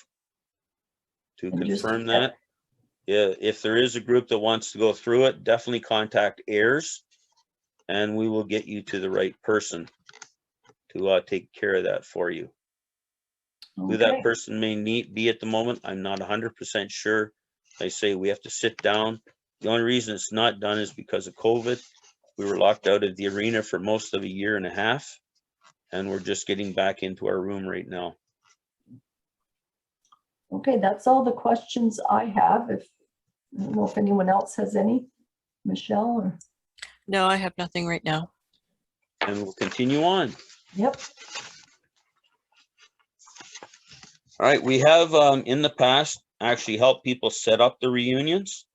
Speaker 2: to confirm that. Yeah, if there is a group that wants to go through it, definitely contact HEIRS and we will get you to the right person to take care of that for you. Who that person may be at the moment, I'm not 100% sure. I say we have to sit down. The only reason it's not done is because of COVID. We were locked out of the arena for most of a year and a half, and we're just getting back into our room right now.
Speaker 3: Okay, that's all the questions I have. I don't know if anyone else has any. Michelle? Or...
Speaker 4: No, I have nothing right now.
Speaker 2: And we'll continue on.
Speaker 3: Yep.
Speaker 2: All right, we have in the past actually helped people set up the reunions.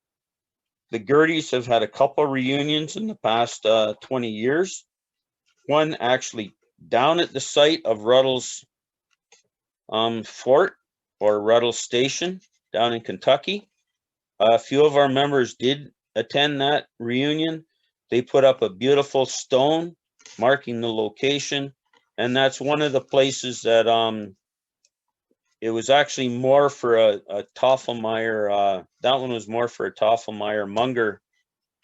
Speaker 2: The Gerties have had a couple reunions in the past 20 years. One actually down at the site of Ruddle's fort or Ruddle Station down in Kentucky. A few of our members did attend that reunion. They put up a beautiful stone marking the location. And that's one of the places that it was actually more for a Toffelmeyer, that one was more for a Toffelmeyer Munger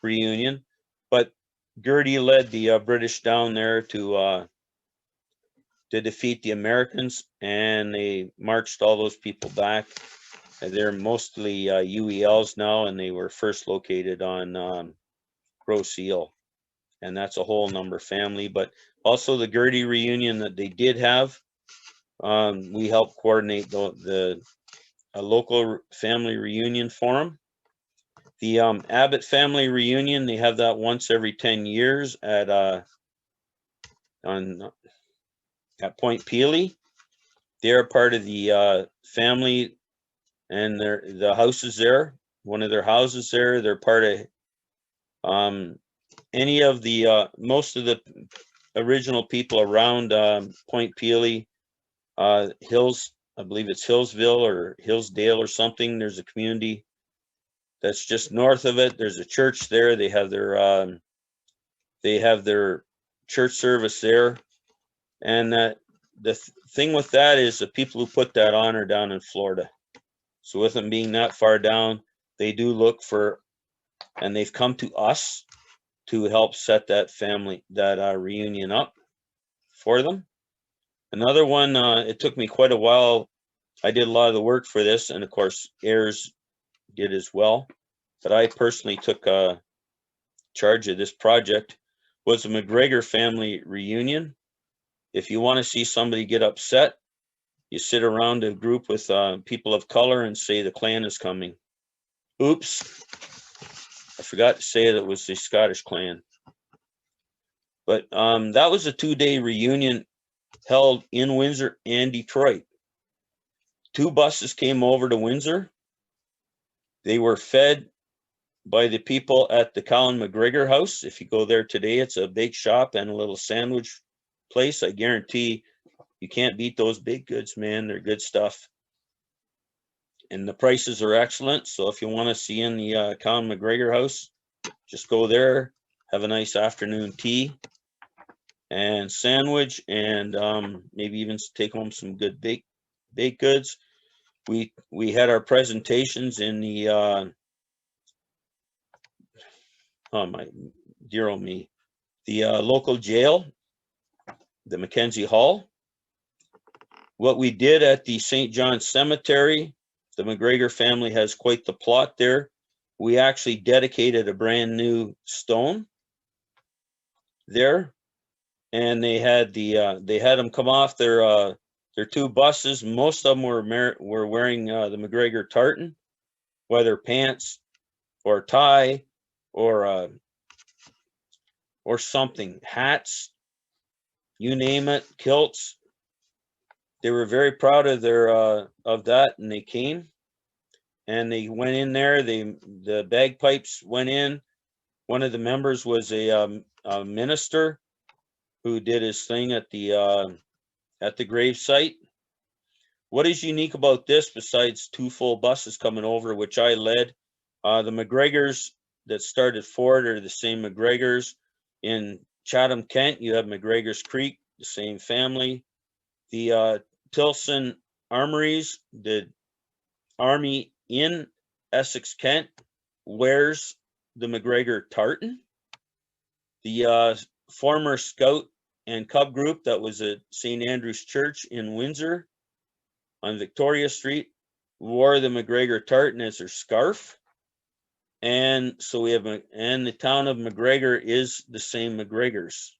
Speaker 2: reunion. But Gertie led the British down there to defeat the Americans, and they marched all those people back. They're mostly UELs now, and they were first located on Grosse Ile, and that's a whole number family. But also the Gertie reunion that they did have, we helped coordinate a local family reunion for them. The Abbott family reunion, they have that once every 10 years at Point Pelee. They're part of the family, and the house is there. One of their houses there. They're part of any of the most of the original people around Point Pelee, Hills. I believe it's Hillsville or Hillsdale or something. There's a community that's just north of it. There's a church there. They have their church service there, and the thing with that is the people who put that on are down in Florida. So with them being that far down, they do look for, and they've come to us to help set that reunion up for them. Another one, it took me quite a while. I did a lot of the work for this, and of course, HEIRS did as well. But I personally took charge of this project. Was the McGregor family reunion. If you want to see somebody get upset, you sit around a group with people of color and say the Klan is coming. Oops, I forgot to say that it was the Scottish Klan. But that was a 2-day reunion held in Windsor and Detroit. 2 buses came over to Windsor. They were fed by the people at the Colin McGregor house. If you go there today, it's a bake shop and a little sandwich place. I guarantee you can't beat those baked goods, man. They're good stuff. And the prices are excellent. So if you want to see in the Colin McGregor house, just go there, have a nice afternoon tea and sandwich, and maybe even take home some good baked goods. We had our presentations in the oh my dear old me, the local jail, the Mackenzie Hall. What we did at the St. John's Cemetery, the McGregor family has quite the plot there. We actually dedicated a brand new stone there, and they had them come off their 2 buses. Most of them were wearing the McGregor tartan, whether pants or tie or something, hats, you name it, kilts. They were very proud of of that, and they came and they went in there. The bagpipes went in. One of the members was a minister who did his thing at the grave site. What is unique about this, besides 2 full buses coming over, which I led? The McGregors that started Ford are the same McGregors. In Chatham, Kent, you have McGregor's Creek, the same family. The Tilson Armories, the Army in Essex, Kent, wears the McGregor tartan. The former Scout and Cub group that was at St. Andrew's Church in Windsor on Victoria Street wore the McGregor tartan as their scarf. And so we have, and the town of McGregor is the same McGregors.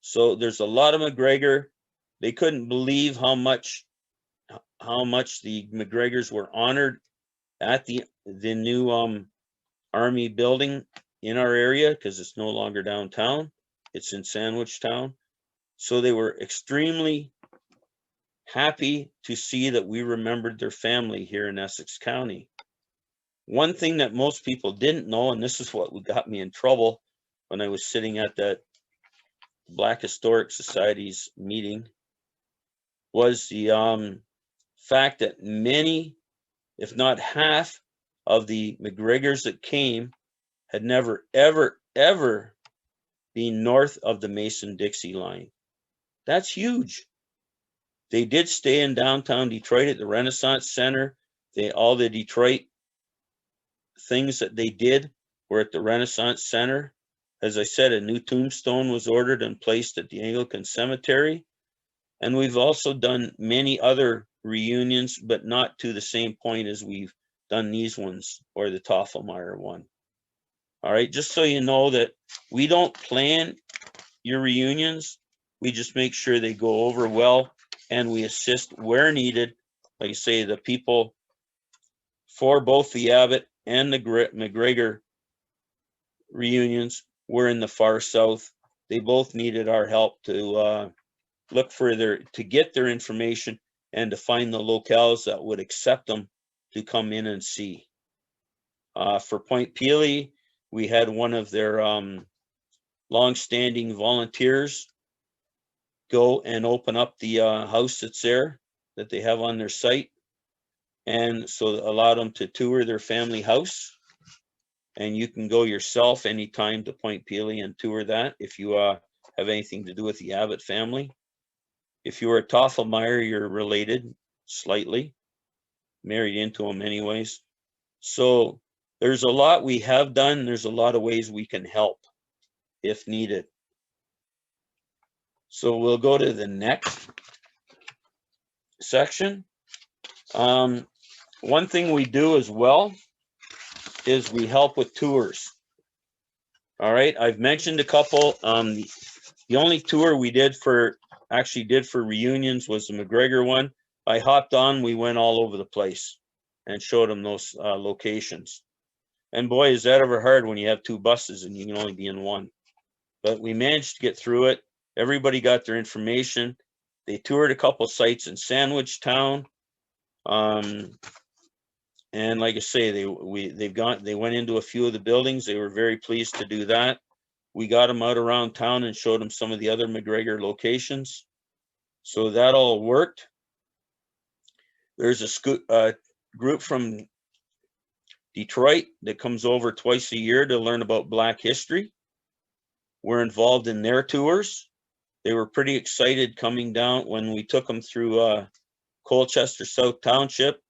Speaker 2: So there's a lot of McGregor. They couldn't believe how much the McGregors were honored at the new Army building in our area, because it's no longer downtown. It's in Sandwich Town. So they were extremely happy to see that we remembered their family here in Essex County. One thing that most people didn't know, and this is what got me in trouble when I was sitting at that Black Historic Society's meeting, was the fact that many, if not half, of the McGregors that came had never, ever been north of the Mason-Dixie line. That's huge. They did stay in downtown Detroit at the Renaissance Center. All the Detroit things that they did were at the Renaissance Center. As I said, a new tombstone was ordered and placed at the Anglican Cemetery. And we've also done many other reunions, but not to the same point as we've done these ones or the Toffelmeyer one. All right, just so you know that we don't plan your reunions. We just make sure they go over well, and we assist where needed. Like I say, the people for both the Abbott and the McGregor reunions were in the far south. They both needed our help to look for to get their information and to find the locales that would accept them to come in and see. For Point Pelee, we had one of their long-standing volunteers go and open up the house that's there that they have on their site, and so allowed them to tour their family house. And you can go yourself anytime to Point Pelee and tour that if you have anything to do with the Abbott family. If you were a Toffelmeyer, you're related slightly, married into them anyways. So there's a lot we have done. There's a lot of ways we can help if needed. So we'll go to the next section. One thing we do as well is we help with tours. All right, I've mentioned a couple. The only tour we actually did for reunions was the McGregor one. I hopped on, we went all over the place and showed them those locations. And boy, is that ever hard when you have two buses and you can only be in one. But we managed to get through it. Everybody got their information. They toured a couple sites in Sandwich Town. And like I say, they went into a few of the buildings. They were very pleased to do that. We got them out around town and showed them some of the other McGregor locations. So that all worked. There's a group from Detroit that comes over twice a year to learn about Black history. We're involved in their tours. They were pretty excited coming down when we took them through Colchester South Township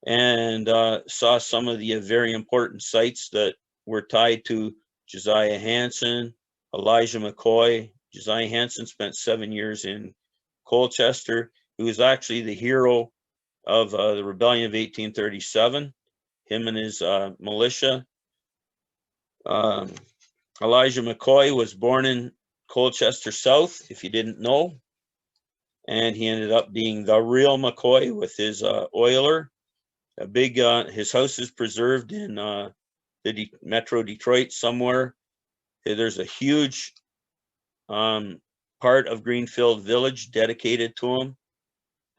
Speaker 2: and saw some of the very important sites that were tied to Josiah Hansen, Elijah McCoy. Josiah Hansen spent 7 years in Colchester. He was actually the hero of the rebellion of 1837, him and his militia. Elijah McCoy was born in Colchester South, if you didn't know, and he ended up being the real McCoy with his oiler. His house is preserved in the Metro Detroit somewhere. There's a huge part of Greenfield Village dedicated to him.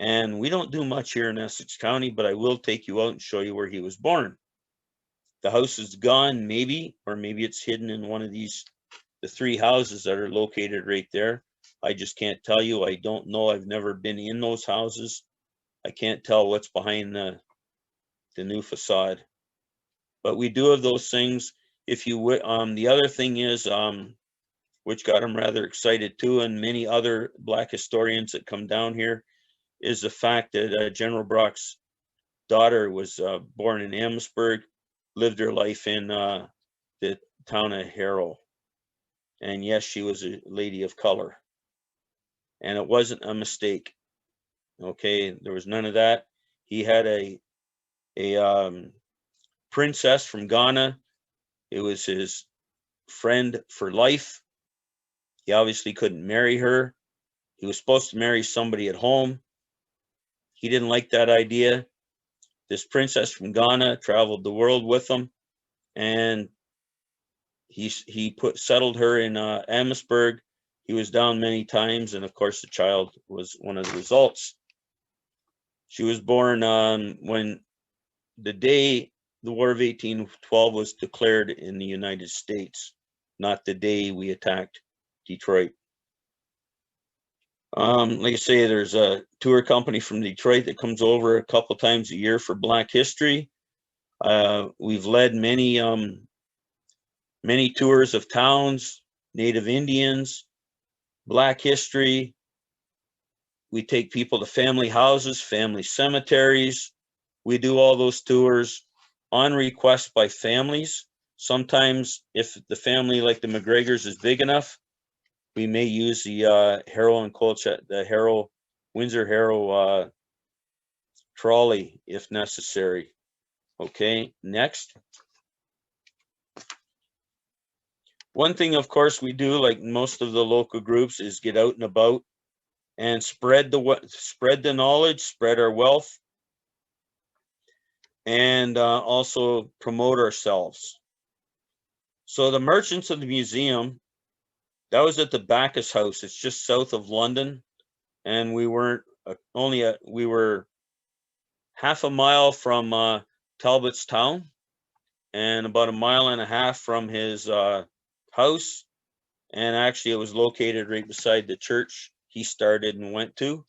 Speaker 2: And we don't do much here in Essex County, but I will take you out and show you where he was born. The house is gone, maybe, or maybe it's hidden in one of the 3 houses that are located right there. I just can't tell you. I don't know. I've never been in those houses. I can't tell what's behind the new facade. But we do have those things. If you would, the other thing is, which got him rather excited too, and many other Black historians that come down here, is the fact that General Brock's daughter was born in Amherstburg, lived her life in the town of Harrow. And yes, she was a lady of color. And it wasn't a mistake. Okay, there was none of that. He had a princess from Ghana. It was his friend for life. He obviously couldn't marry her. He was supposed to marry somebody at home. He didn't like that idea. This princess from Ghana traveled the world with him, and he settled her in Amherstburg. He was down many times, and of course the child was one of the results. She was born when the day the War of 1812 was declared in the United States, not the day we attacked Detroit. Like I say, there's a tour company from Detroit that comes over a couple times a year for Black History. We've led many tours of towns, Native Indians, Black history. We take people to family houses, family cemeteries. We do all those tours on request by families. Sometimes if the family like the McGregors is big enough, we may use the Harrow and Colchester, the Windsor Harrow trolley if necessary. Okay, next. One thing, of course, we do, like most of the local groups, is get out and about and spread the knowledge, spread our wealth, and also promote ourselves. So the Merchants of the Museum, that was at the Bacchus House. It's just south of London, and we were half a mile from Talbot's town, and about a mile and a half from his house. And actually, it was located right beside the church he started and went to.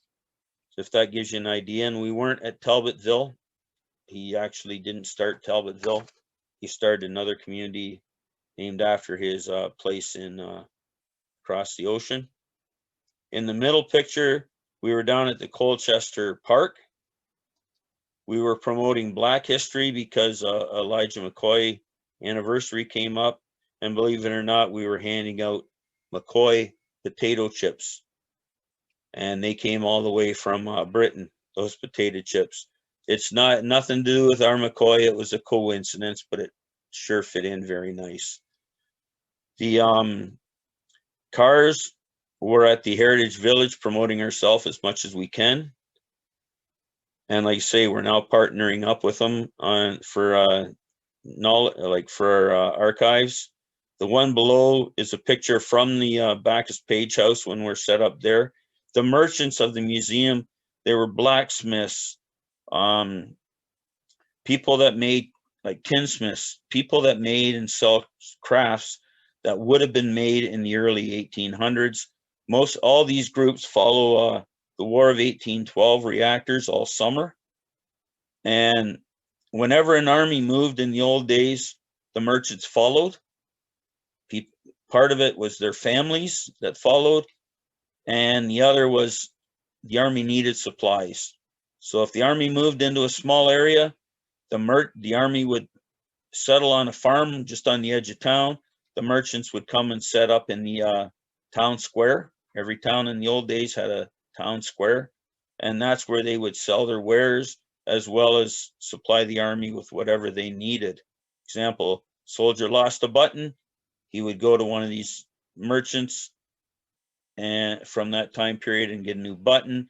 Speaker 2: So if that gives you an idea. And we weren't at Talbotville. He actually didn't start Talbotville. He started another community named after his place in across the ocean. In the middle picture, we were down at the Colchester Park. We were promoting Black history because Elijah McCoy anniversary came up. And believe it or not, we were handing out McCoy potato chips. And they came all the way from Britain, those potato chips. It's nothing to do with our McCoy. It was a coincidence, but it sure fit in very nice. The cars were at the Heritage Village promoting ourselves as much as we can. And like I say, we're now partnering up with them for archives. The one below is a picture from the Bacchus Page House when we're set up there. The merchants of the museum, they were blacksmiths, people that made, like tinsmiths, people that made and sell crafts that would have been made in the early 1800s. All these groups follow the War of 1812 reactors all summer. And whenever an army moved in the old days, the merchants followed. Part of it was their families that followed, and the other was the army needed supplies. So if the army moved into a small area, the army would settle on a farm just on the edge of town. The merchants would come and set up in the town square. Every town in the old days had a town square, and that's where they would sell their wares as well as supply the army with whatever they needed. Example, soldier lost a button, he would go to one of these merchants and from that time period and get a new button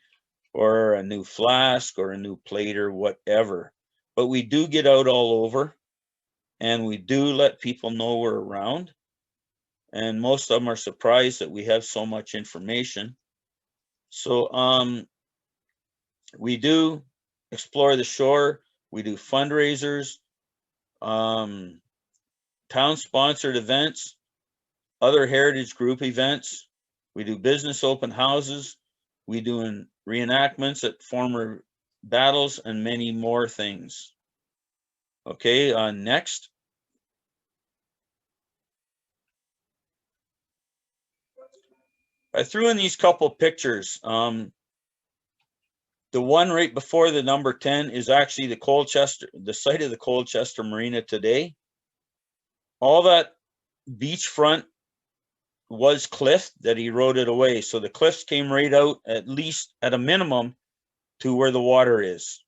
Speaker 2: or a new flask or a new plate or whatever. But we do get out all over, and we do let people know we're around. And most of them are surprised that we have so much information. So we do explore the shore. We do fundraisers, town-sponsored events, other heritage group events. We do business open houses. We do reenactments at former battles and many more things. Okay, next. I threw in these couple pictures. The one right before the number 10 is actually the site of the Colchester Marina today. All that beachfront was cliff that he eroded away. So the cliffs came right out, at least at a minimum, to where the water is.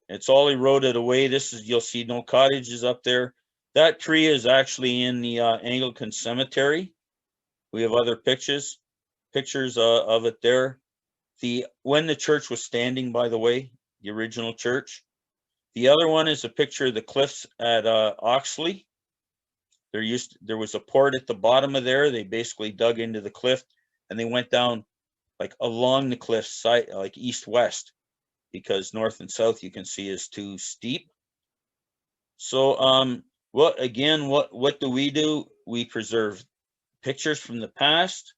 Speaker 2: It's all eroded away. You'll see no cottages up there. That tree is actually in the Anglican cemetery. We have other pictures of it there. When the church was standing, by the way, the original church. The other one is a picture of the cliffs at Oxley. There was a port at the bottom of there. They basically dug into the cliff and they went down like along the cliff side, like east-west. because north and south you can see is too steep. So what do? We preserve pictures from the past.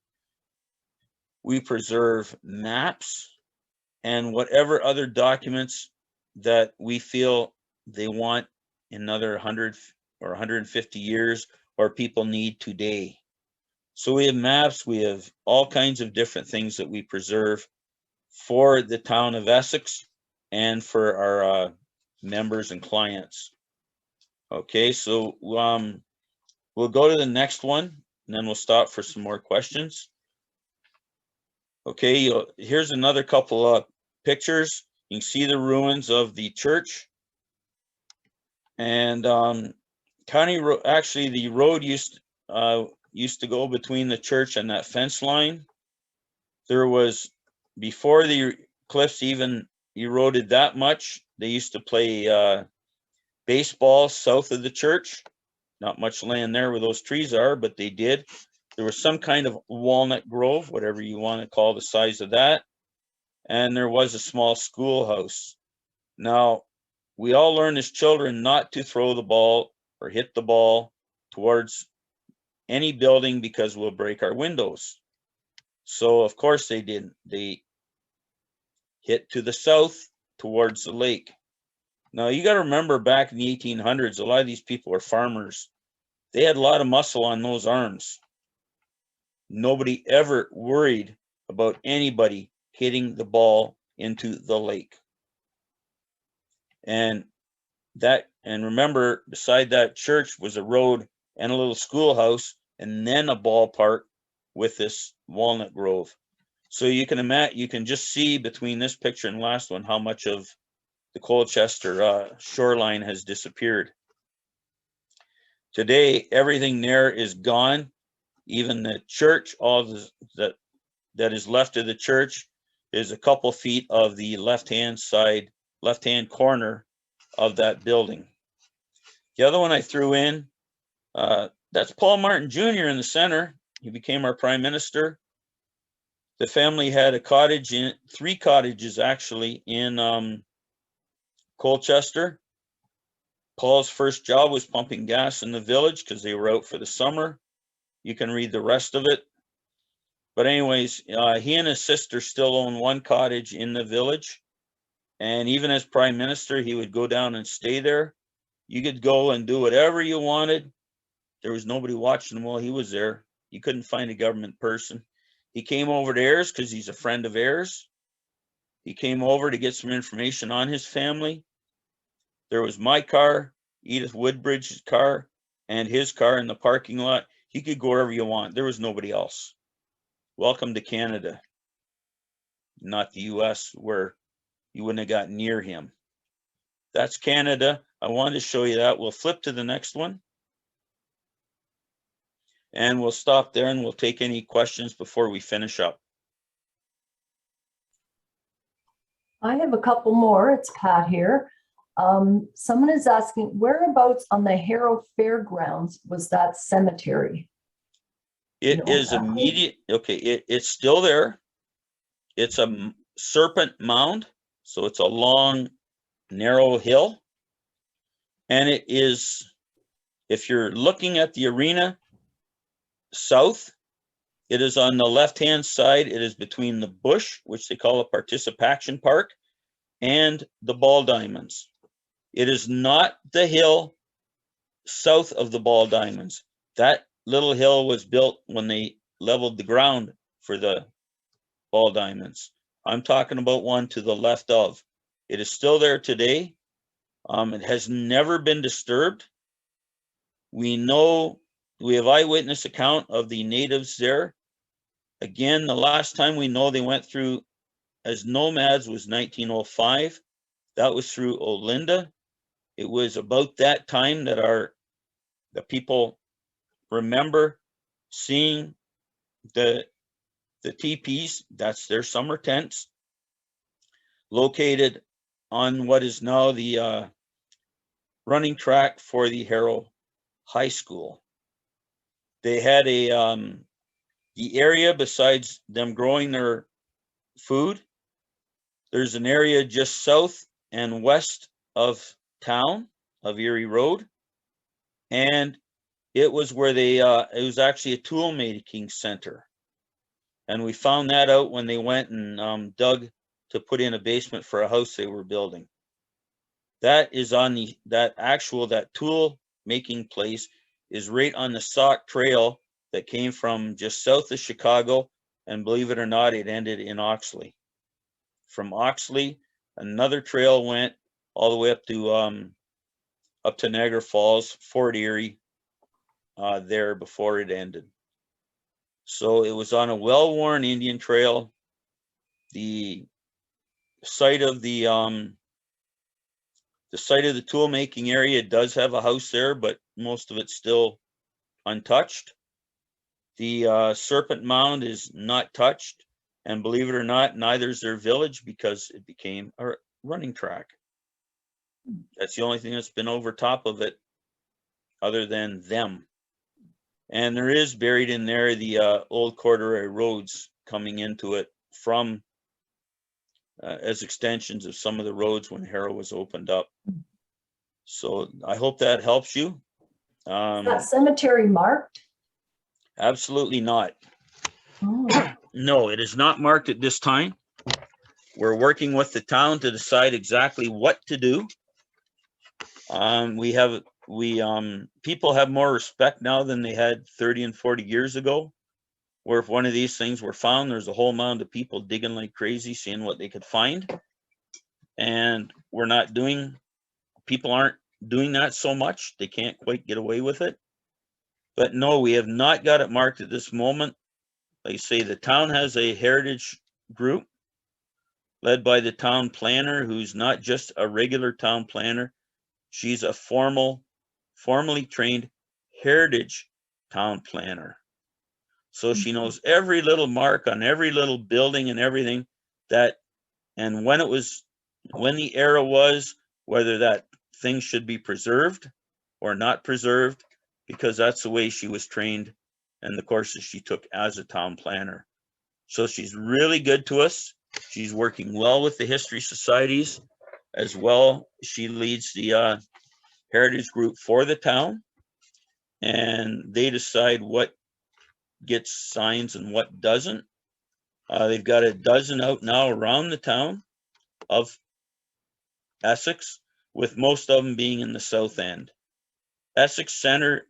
Speaker 2: We preserve maps and whatever other documents that we feel they want in another 100 or 150 years or people need today. So we have maps, we have all kinds of different things that we preserve for the town of Essex and for our members and clients. Okay, so we'll go to the next one and then we'll stop for some more questions. Okay, here's another couple of pictures. You can see the ruins of the church. And county road, actually the road used to go between the church and that fence line. There was, before the cliffs even eroded that much, they used to play baseball south of the church. Not much land there where those trees are, but they did. There was some kind of walnut grove, whatever you want to call the size of that. And there was a small schoolhouse. Now, we all learned as children not to throw the ball or hit the ball towards any building because we'll break our windows. So of course they didn't. They hit to the south towards the lake. Now you got to remember, back in the 1800s, a lot of these people were farmers. They had a lot of muscle on those arms. Nobody ever worried about anybody hitting the ball into the lake. And remember, beside that church was a road and a little schoolhouse, and then a ballpark with this walnut grove. So you can imagine, you can just see between this picture and last one how much of the Colchester shoreline has disappeared. Today, everything there is gone. Even the church, that is left of the church is a couple feet of the left-hand corner of that building. The other one I threw in, that's Paul Martin Jr. in the center. He became our prime minister. The family had a cottage, 3 cottages actually, in Colchester. Paul's first job was pumping gas in the village because they were out for the summer. You can read the rest of it. But anyways, he and his sister still own 1 cottage in the village. And even as prime minister, he would go down and stay there. You could go and do whatever you wanted. There was nobody watching him while he was there. You couldn't find a government person. He came over to HEIRS because he's a friend of HEIRS. He came over to get some information on his family. There was my car, Edith Woodbridge's car, and his car in the parking lot. He could go wherever you want. There was nobody else. Welcome to Canada, not the US, where you wouldn't have got near him. That's Canada. I wanted to show you that. We'll flip to the next one. And we'll stop there and we'll take any questions before we finish up.
Speaker 3: I have a couple more. It's Pat here. Someone is asking, whereabouts on the Harrow Fairgrounds was that cemetery?
Speaker 2: It is immediate. Okay, it's still there. It's a serpent mound. So it's a long, narrow hill. And it is, if you're looking at the arena south, it is on the left-hand side. It is between the bush, which they call a participation park, and the ball diamonds. It is not the hill south of the ball diamonds. That little hill was built when they leveled the ground for the ball diamonds. I'm talking about one to the left of. It is still there today. It has never been disturbed. We know, we have eyewitness account of the natives there. Again, the last time we know they went through as nomads was 1905. That was through Olinda. It was about that time that the people remember seeing the teepees, that's their summer tents, located on what is now the running track for the Harrow High School. They had the area, besides them growing their food, There's an area just south and west of town, of Erie Road. And it was where they, it was actually a tool making center. And we found that out when they went and dug to put in a basement for a house they were building. That is on that tool making place is right on the Sauk Trail that came from just south of Chicago, and believe it or not, it ended in Oxley. From Oxley, another trail went all the way up to Niagara Falls, Fort Erie, there before it ended. So it was on a well-worn Indian trail. The site of the tool making area does have a house there, but most of it's still untouched. The Serpent Mound is not touched, and believe it or not, neither is their village because it became a running track. That's the only thing that's been over top of it other than them. And there is buried in there the old corduroy roads coming into it from as extensions of some of the roads when Harrow was opened up. So I hope that helps you.
Speaker 3: Is that cemetery marked?
Speaker 2: Absolutely not.
Speaker 3: Oh.
Speaker 2: No, it is not marked at this time. We're working with the town to decide exactly what to do. People have more respect now than they had 30 and 40 years ago, where if one of these things were found, there's a whole mound of people digging like crazy, seeing what they could find. And people aren't doing that so much. They can't quite get away with it. But no, we have not got it marked at this moment. Like I say, the town has a heritage group led by the town planner, who's not just a regular town planner. She's a formally trained heritage town planner. So she knows every little mark on every little building and everything and when the era was, whether that thing should be preserved or not preserved, because that's the way she was trained and the courses she took as a town planner. So she's really good to us. She's working well with the history societies as well. She leads the heritage group for the town, and they decide what gets signs and what doesn't. They've got a dozen out now around the town of Essex, with most of them being in the south end. Essex Center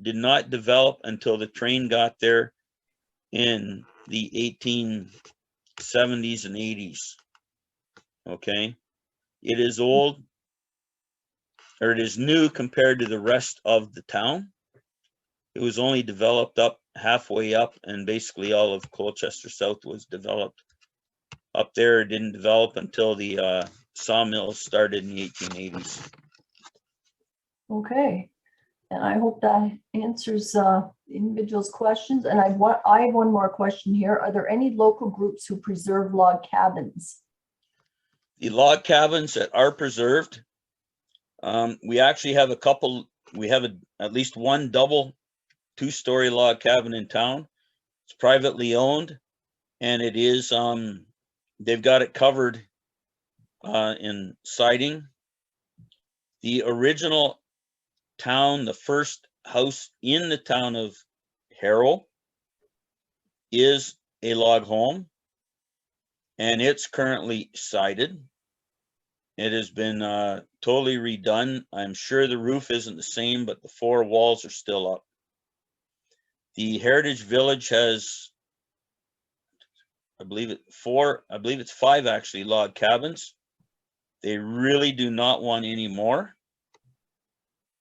Speaker 2: did not develop until the train got there in the 1870s and 80s. Okay, it is old, or it is new compared to the rest of the town. It was only developed up halfway up, and basically all of Colchester South was developed. Up there, it didn't develop until the sawmills started in the 1880s.
Speaker 3: Okay, and I hope that answers the individual's questions. And I have one more question here. Are there any local groups who preserve log cabins?
Speaker 2: The log cabins that are preserved, we actually have a couple. We have at least one double 2-story log cabin in town. It's privately owned, and it is they've got it covered in siding. The original town, the first house in the town of Harrow, is a log home, and it's currently sided. It has been totally redone. I'm sure the roof isn't the same, but the 4 walls are still up. The Heritage Village has, I believe it's 5 actually log cabins. They really do not want any more.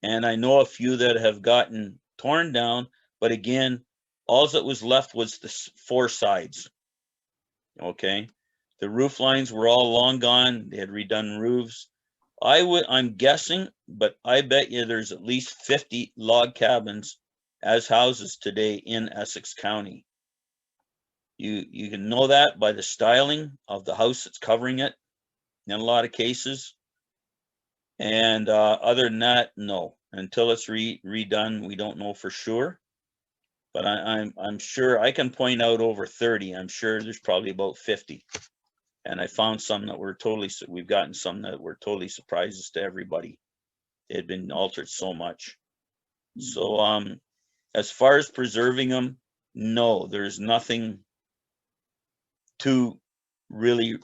Speaker 2: And I know a few that have gotten torn down, but again, all that was left was the 4 sides. Okay, the roof lines were all long gone. They had redone roofs. I'm guessing, but I bet you there's at least 50 log cabins as houses today in Essex County. You can know that by the styling of the house that's covering it in a lot of cases. And other than that, no. Until it's redone, we don't know for sure. But I'm sure I can point out over 30. I'm sure there's probably about 50 And I found some that were totally, we've gotten some that were totally surprises to everybody. They had been altered so much. So as far as preserving them, no, there's nothing to really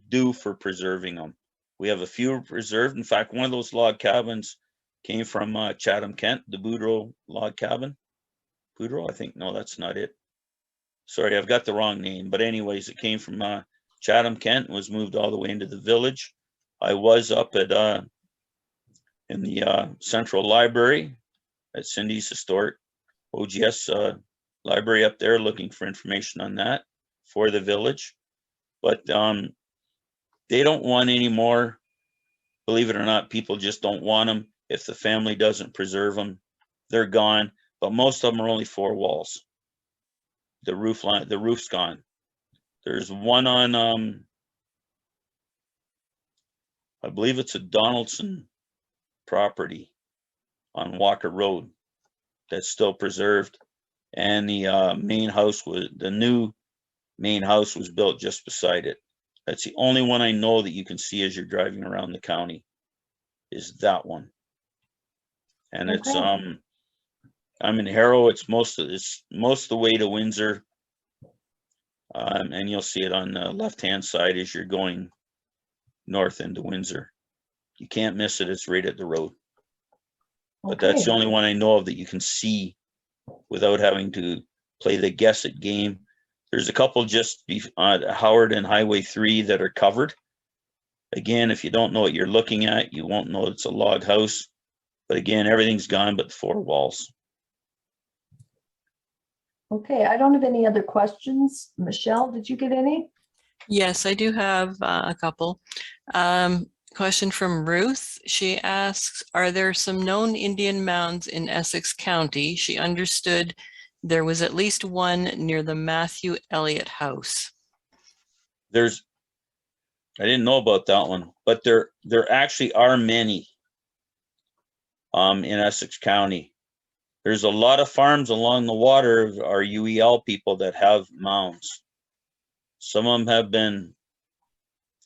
Speaker 2: do for preserving them. We have a few preserved. In fact, one of those log cabins came from Chatham, Kent, the Boudreaux log cabin. Boudreaux, I think. No, that's not it. Sorry, I've got the wrong name. But anyways, it came from Chatham, Kent, and was moved all the way into the village. I was up at in the Central Library at Cindy's historic OGS library up there, looking for information on that for the village. But they don't want any more. Believe it or not, people just don't want them. If the family doesn't preserve them, they're gone. But most of them are only 4 walls. The roof line, the roof's gone. There's one on, I believe it's a Donaldson property on Walker Road that's still preserved. And the main house was, the new main house was built just beside it. That's the only one I know that you can see as you're driving around the county, is that one. And it's
Speaker 3: Okay.
Speaker 2: I'm in Harrow. It's most of the way to Windsor, and you'll see it on the left-hand side as you're going north into Windsor. You can't miss it. It's right at the road. But that's
Speaker 3: Okay.
Speaker 2: the only one I know of that you can see without having to play the guess it game. There's a couple just Howard and Highway 3 that are covered. Again, if you don't know what you're looking at, you won't know it's a log house. But again, everything's gone but the 4 walls.
Speaker 3: Okay, I don't have any other questions. Michelle, did you get any?
Speaker 4: Yes, I do have a couple. Question from Ruth. She asks, are there some known Indian mounds in Essex County? She understood there was at least one near the Matthew Elliott House.
Speaker 2: I didn't know about that one, but there actually are many in Essex County. There's a lot of farms along the water of our UEL people that have mounds. Some of them have been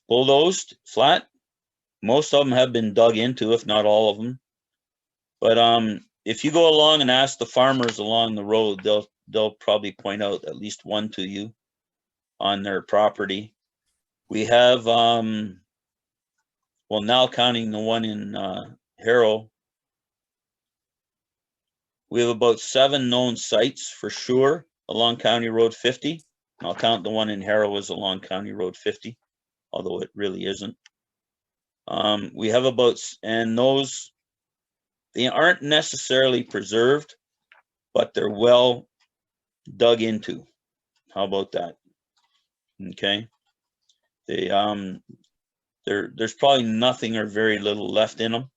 Speaker 2: bulldozed flat. Most of them have been dug into, if not all of them. But if you go along and ask the farmers along the road, they'll probably point out at least one to you on their property. We have, well, now counting the one in Harrow, we have about 7 known sites for sure along County Road 50. I'll count the one in Harrow as along County Road 50, although it really isn't. We have about, and those, they aren't necessarily preserved, but they're well dug into. How about that? Okay. They, there's probably nothing or very little left in them,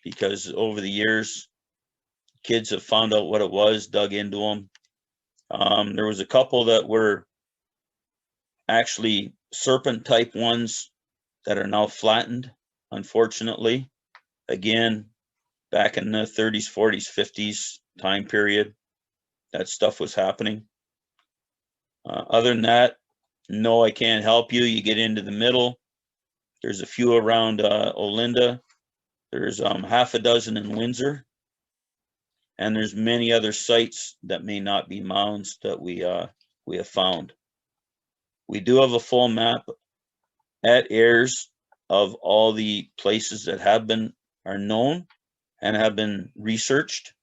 Speaker 2: because over the years, kids have found out what it was, dug into them. There was a couple that were actually serpent type ones that are now flattened, unfortunately. Again, back in the 30s, 40s, 50s time period, that stuff was happening. Other than that, no, I can't help you. You get into the middle. There's a few around Olinda. There's half a dozen in Windsor. And there's many other sites that may not be mounds that we have found. We do have a full map at HEIRS of all the places that are known and have been researched,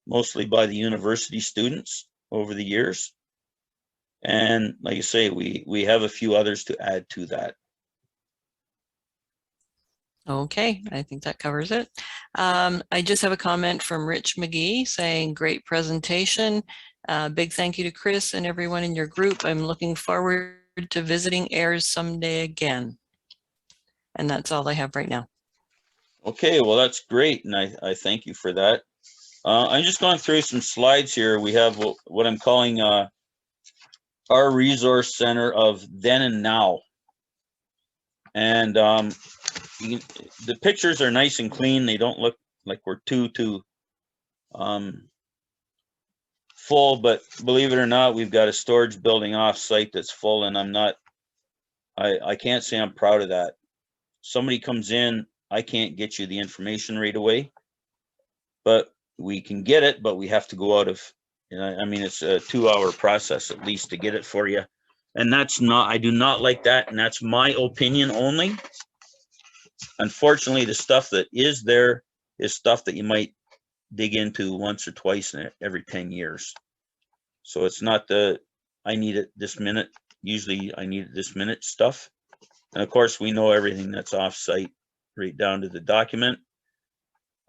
Speaker 2: mostly by the university students over the years. And like I say, we have a few others to add to that.
Speaker 4: Okay, I think that covers it. I just have a comment from Rich McGee saying, great presentation. Big thank you to Chris and everyone in your group. I'm looking forward to visiting HEIRS someday again. And that's all I have right now.
Speaker 2: Okay, well, that's great. And I thank you for that. I'm just going through some slides here. We have what I'm calling our resource center of then and now. And the pictures are nice and clean. They don't look like we're too full, but believe it or not, we've got a storage building off site that's full, and I'm not I can't say I'm proud of that. Somebody comes in, I can't get you the information right away, but we can get it, but we have to go out of, I mean, it's a 2-hour process at least to get it for you. And that's not, I do not like that. And that's my opinion only. Unfortunately, the stuff that is there is stuff that you might dig into once or twice in every 10 years. So it's not the, I need it this minute. Usually I need it this minute stuff. And of course, we know everything that's off-site right down to the document.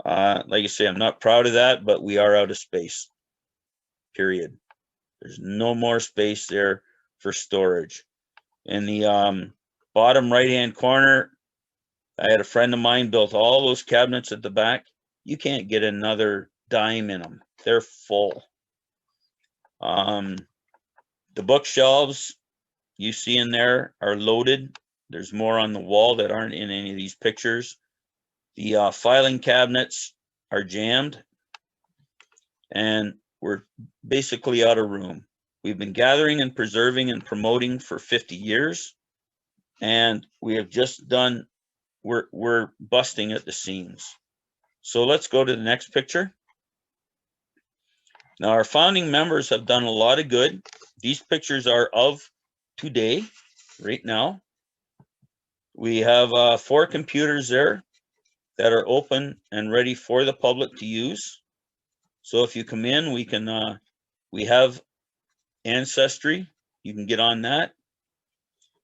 Speaker 2: Like I say, I'm not proud of that, but we are out of space, period. There's no more space there for storage. In the bottom right-hand corner, I had a friend of mine built all those cabinets at the back. You can't get another dime in them. They're full. The bookshelves you see in there are loaded. There's more on the wall that aren't in any of these pictures. The filing cabinets are jammed, and we're basically out of room. We've been gathering and preserving and promoting for 50 years, and we have just done, we're busting at the seams. So let's go to the next picture. Now, our founding members have done a lot of good. These pictures are of today, right now. We have 4 computers there that are open and ready for the public to use. So if you come in, we can, we have Ancestry. You can get on that.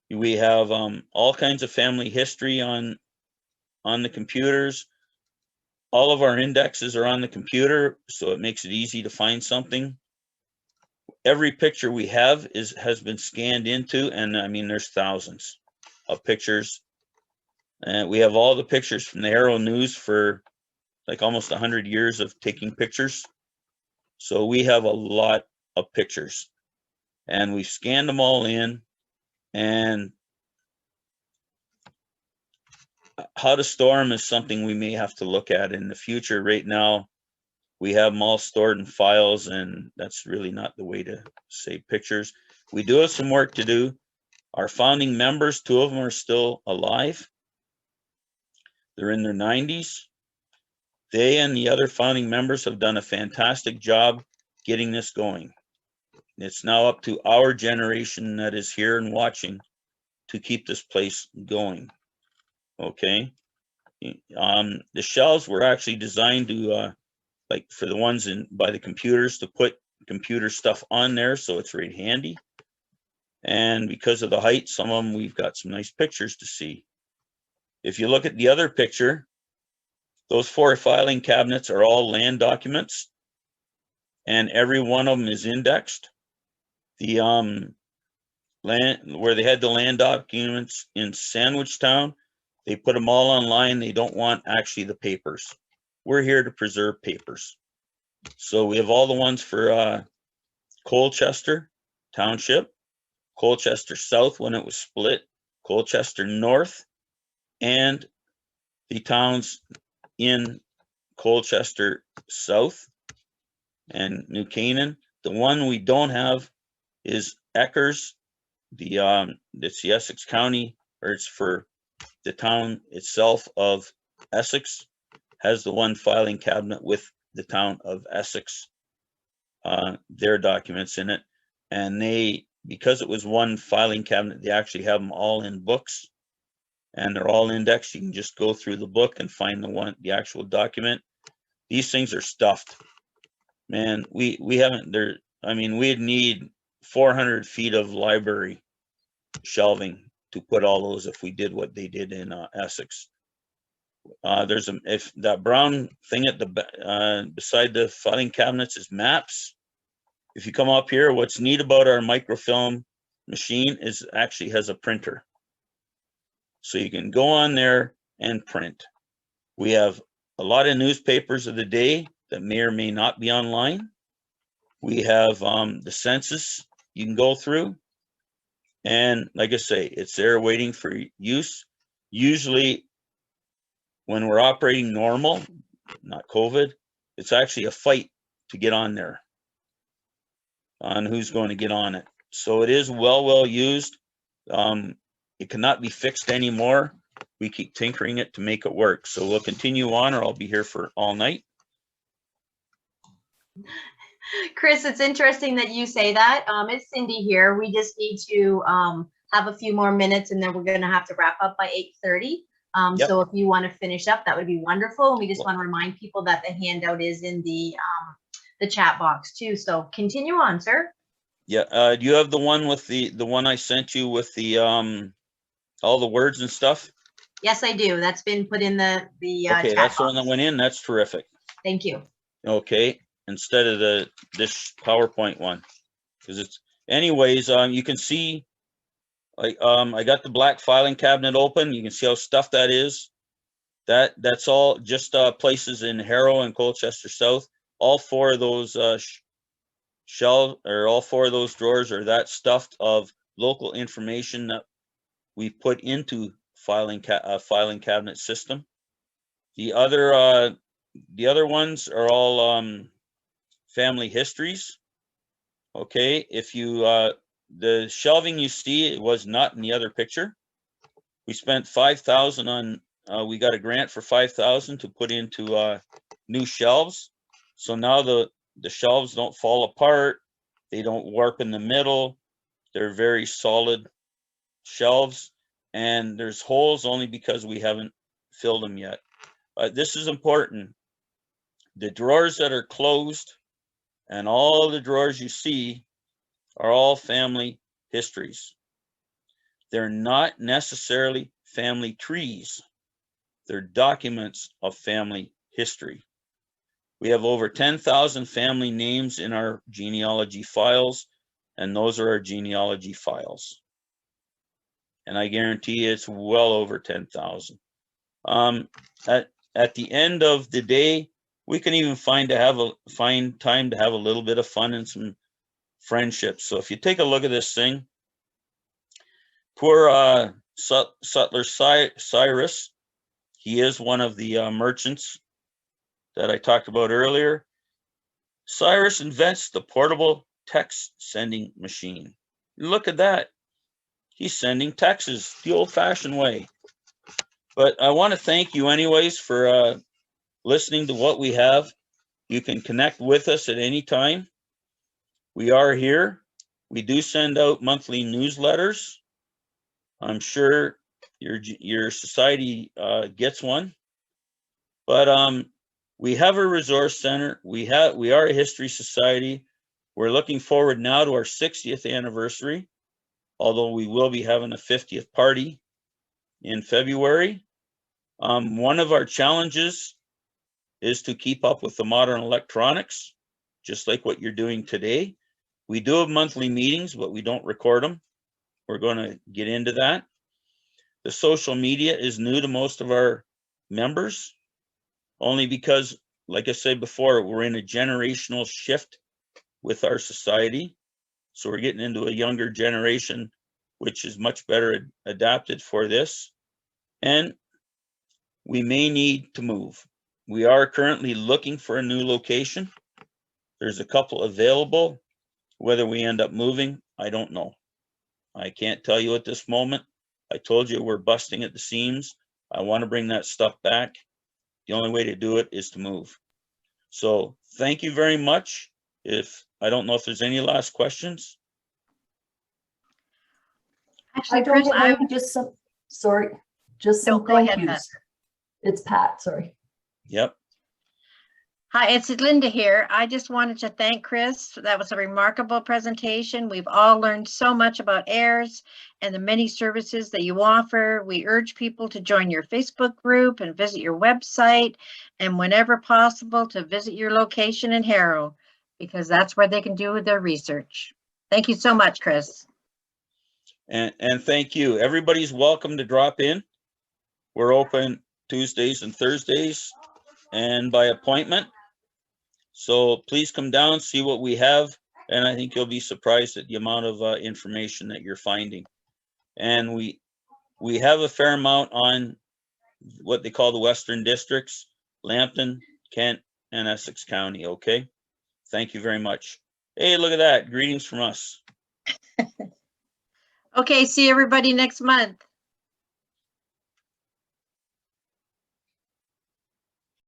Speaker 2: We have all kinds of family history on the computers. All of our indexes are on the computer, so it makes it easy to find something. Every picture we have has been scanned into, and I mean, there's thousands of pictures. And we have all the pictures from the Harrow News for like almost 100 years of taking pictures. So we have a lot of pictures, and we've scanned them all in. And how to store them is something we may have to look at in the future. Right now, we have them all stored in files, and that's really not the way to save pictures. We do have some work to do. Our founding members, 2 of them are still alive. They're in their 90s. They and the other founding members have done a fantastic job getting this going. It's now up to our generation that is here and watching to keep this place going. Okay. The shelves were actually designed to, like for the ones by the computers, to put computer stuff on there, so it's right handy. And because of the height, some of them, we've got some nice pictures to see. If you look at the other picture, those 4 filing cabinets are all land documents, and every one of them is indexed. The land where they had the land documents in Sandwich Town, they put them all online. They don't want actually the papers. We're here to preserve papers. So we have all the ones for Colchester Township, Colchester South when it was split, Colchester North, and the towns in Colchester South and New Canaan. The one we don't have is HEIRS. It's the Essex County, or it's for the town itself of Essex, has the one filing cabinet with the town of Essex, their documents in it. And they, because it was one filing cabinet, they actually have them all in books, and they're all indexed. You can just go through the book and find the actual document. These things are stuffed. Man, we haven't, I mean, we'd need 400 feet of library shelving to put all those if we did what they did in Essex. If that brown thing at the beside the filing cabinets is maps. If you come up here, what's neat about our microfilm machine is it actually has a printer. So you can go on there and print. We have a lot of newspapers of the day that may or may not be online. We have the census you can go through. And like I say, it's there waiting for use. Usually when we're operating normal, not COVID, it's actually a fight to get on there on who's going to get on it. So it is well used. it cannot be fixed anymore. We keep tinkering it to make it work. So we'll continue on, or I'll be here for all night.
Speaker 5: Chris, it's interesting that you say that. It's Cindy here. We just need to have a few more minutes, and then we're going to have to wrap up by 8:30.
Speaker 2: Yep.
Speaker 5: So if you want to finish up, that would be wonderful. And we just want to remind people that the handout is in the chat box too. So continue on, sir.
Speaker 2: Yeah. Do you have the one with the one I sent you with the all the words and stuff?
Speaker 5: Yes, I do. That's been put in the
Speaker 2: Okay,
Speaker 5: chat
Speaker 2: that's the
Speaker 5: box.
Speaker 2: one that went in. That's terrific.
Speaker 5: Thank you.
Speaker 2: Okay, instead of this PowerPoint one, because it's anyways. You can see, like, I got the black filing cabinet open. You can see how stuffed that is. That's all just places in Harrow and Colchester South. All four of those all four of those drawers are that stuffed of local information that we put into filing cabinet system. The other ones are all family histories. Okay, if you the shelving you see, it was not in the other picture. We spent $5,000 on we got a grant for $5,000 to put into new shelves. So now the shelves don't fall apart, they don't warp in the middle. They're very solid shelves, and there's holes only because we haven't filled them yet. This is important. The drawers that are closed and all the drawers you see are all family histories. They're not necessarily family trees. They're documents of family history. We have over 10,000 family names in our genealogy files, and those are our genealogy files. And I guarantee it's well over 10,000. At the end of the day, we can even find time to have a little bit of fun and some friendships. So if you take a look at this thing, poor Sutler Cyrus, he is one of the merchants that I talked about earlier. Cyrus invents the portable text sending machine. Look at that. He's sending texts the old-fashioned way. But I want to thank you anyways for listening to what we have. You can connect with us at any time. We are here. We do send out monthly newsletters. I'm sure your society gets one. But we have a resource center. We are a history society. We're looking forward now to our 60th anniversary, although we will be having a 50th party in February. One of our challenges is to keep up with the modern electronics, just like what you're doing today. We do have monthly meetings, but we don't record them. We're going to get into that. The social media is new to most of our members, only because, like I said before, we're in a generational shift with our society. So we're getting into a younger generation, which is much better adapted for this. And we may need to move. We are currently looking for a new location. There's a couple available. Whether we end up moving, I don't know. I can't tell you at this moment. I told you we're busting at the seams. I want to bring that stuff back. The only way to do it is to move. So thank you very much. I don't know if there's any last questions.
Speaker 1: Actually,
Speaker 3: I don't
Speaker 1: Chris,
Speaker 3: have any, just some, sorry, just some
Speaker 1: go
Speaker 3: thank
Speaker 1: ahead, Pat.
Speaker 3: yous. It's Pat, sorry.
Speaker 2: Yep.
Speaker 1: Hi, it's Linda here. I just wanted to thank Chris. That was a remarkable presentation. We've all learned so much about HEIRS and the many services that you offer. We urge people to join your Facebook group and visit your website, and whenever possible to visit your location in Harrow, because that's where they can do their research. Thank you so much, Chris.
Speaker 2: And thank you. Everybody's welcome to drop in. We're open Tuesdays and Thursdays and by appointment. So please come down, see what we have, and I think you'll be surprised at the amount of information that you're finding. And we have a fair amount on what they call the Western Districts, Lambton, Kent, and Essex County, okay? Thank you very much. Hey, look at that. Greetings from us.
Speaker 1: Okay, see everybody next month.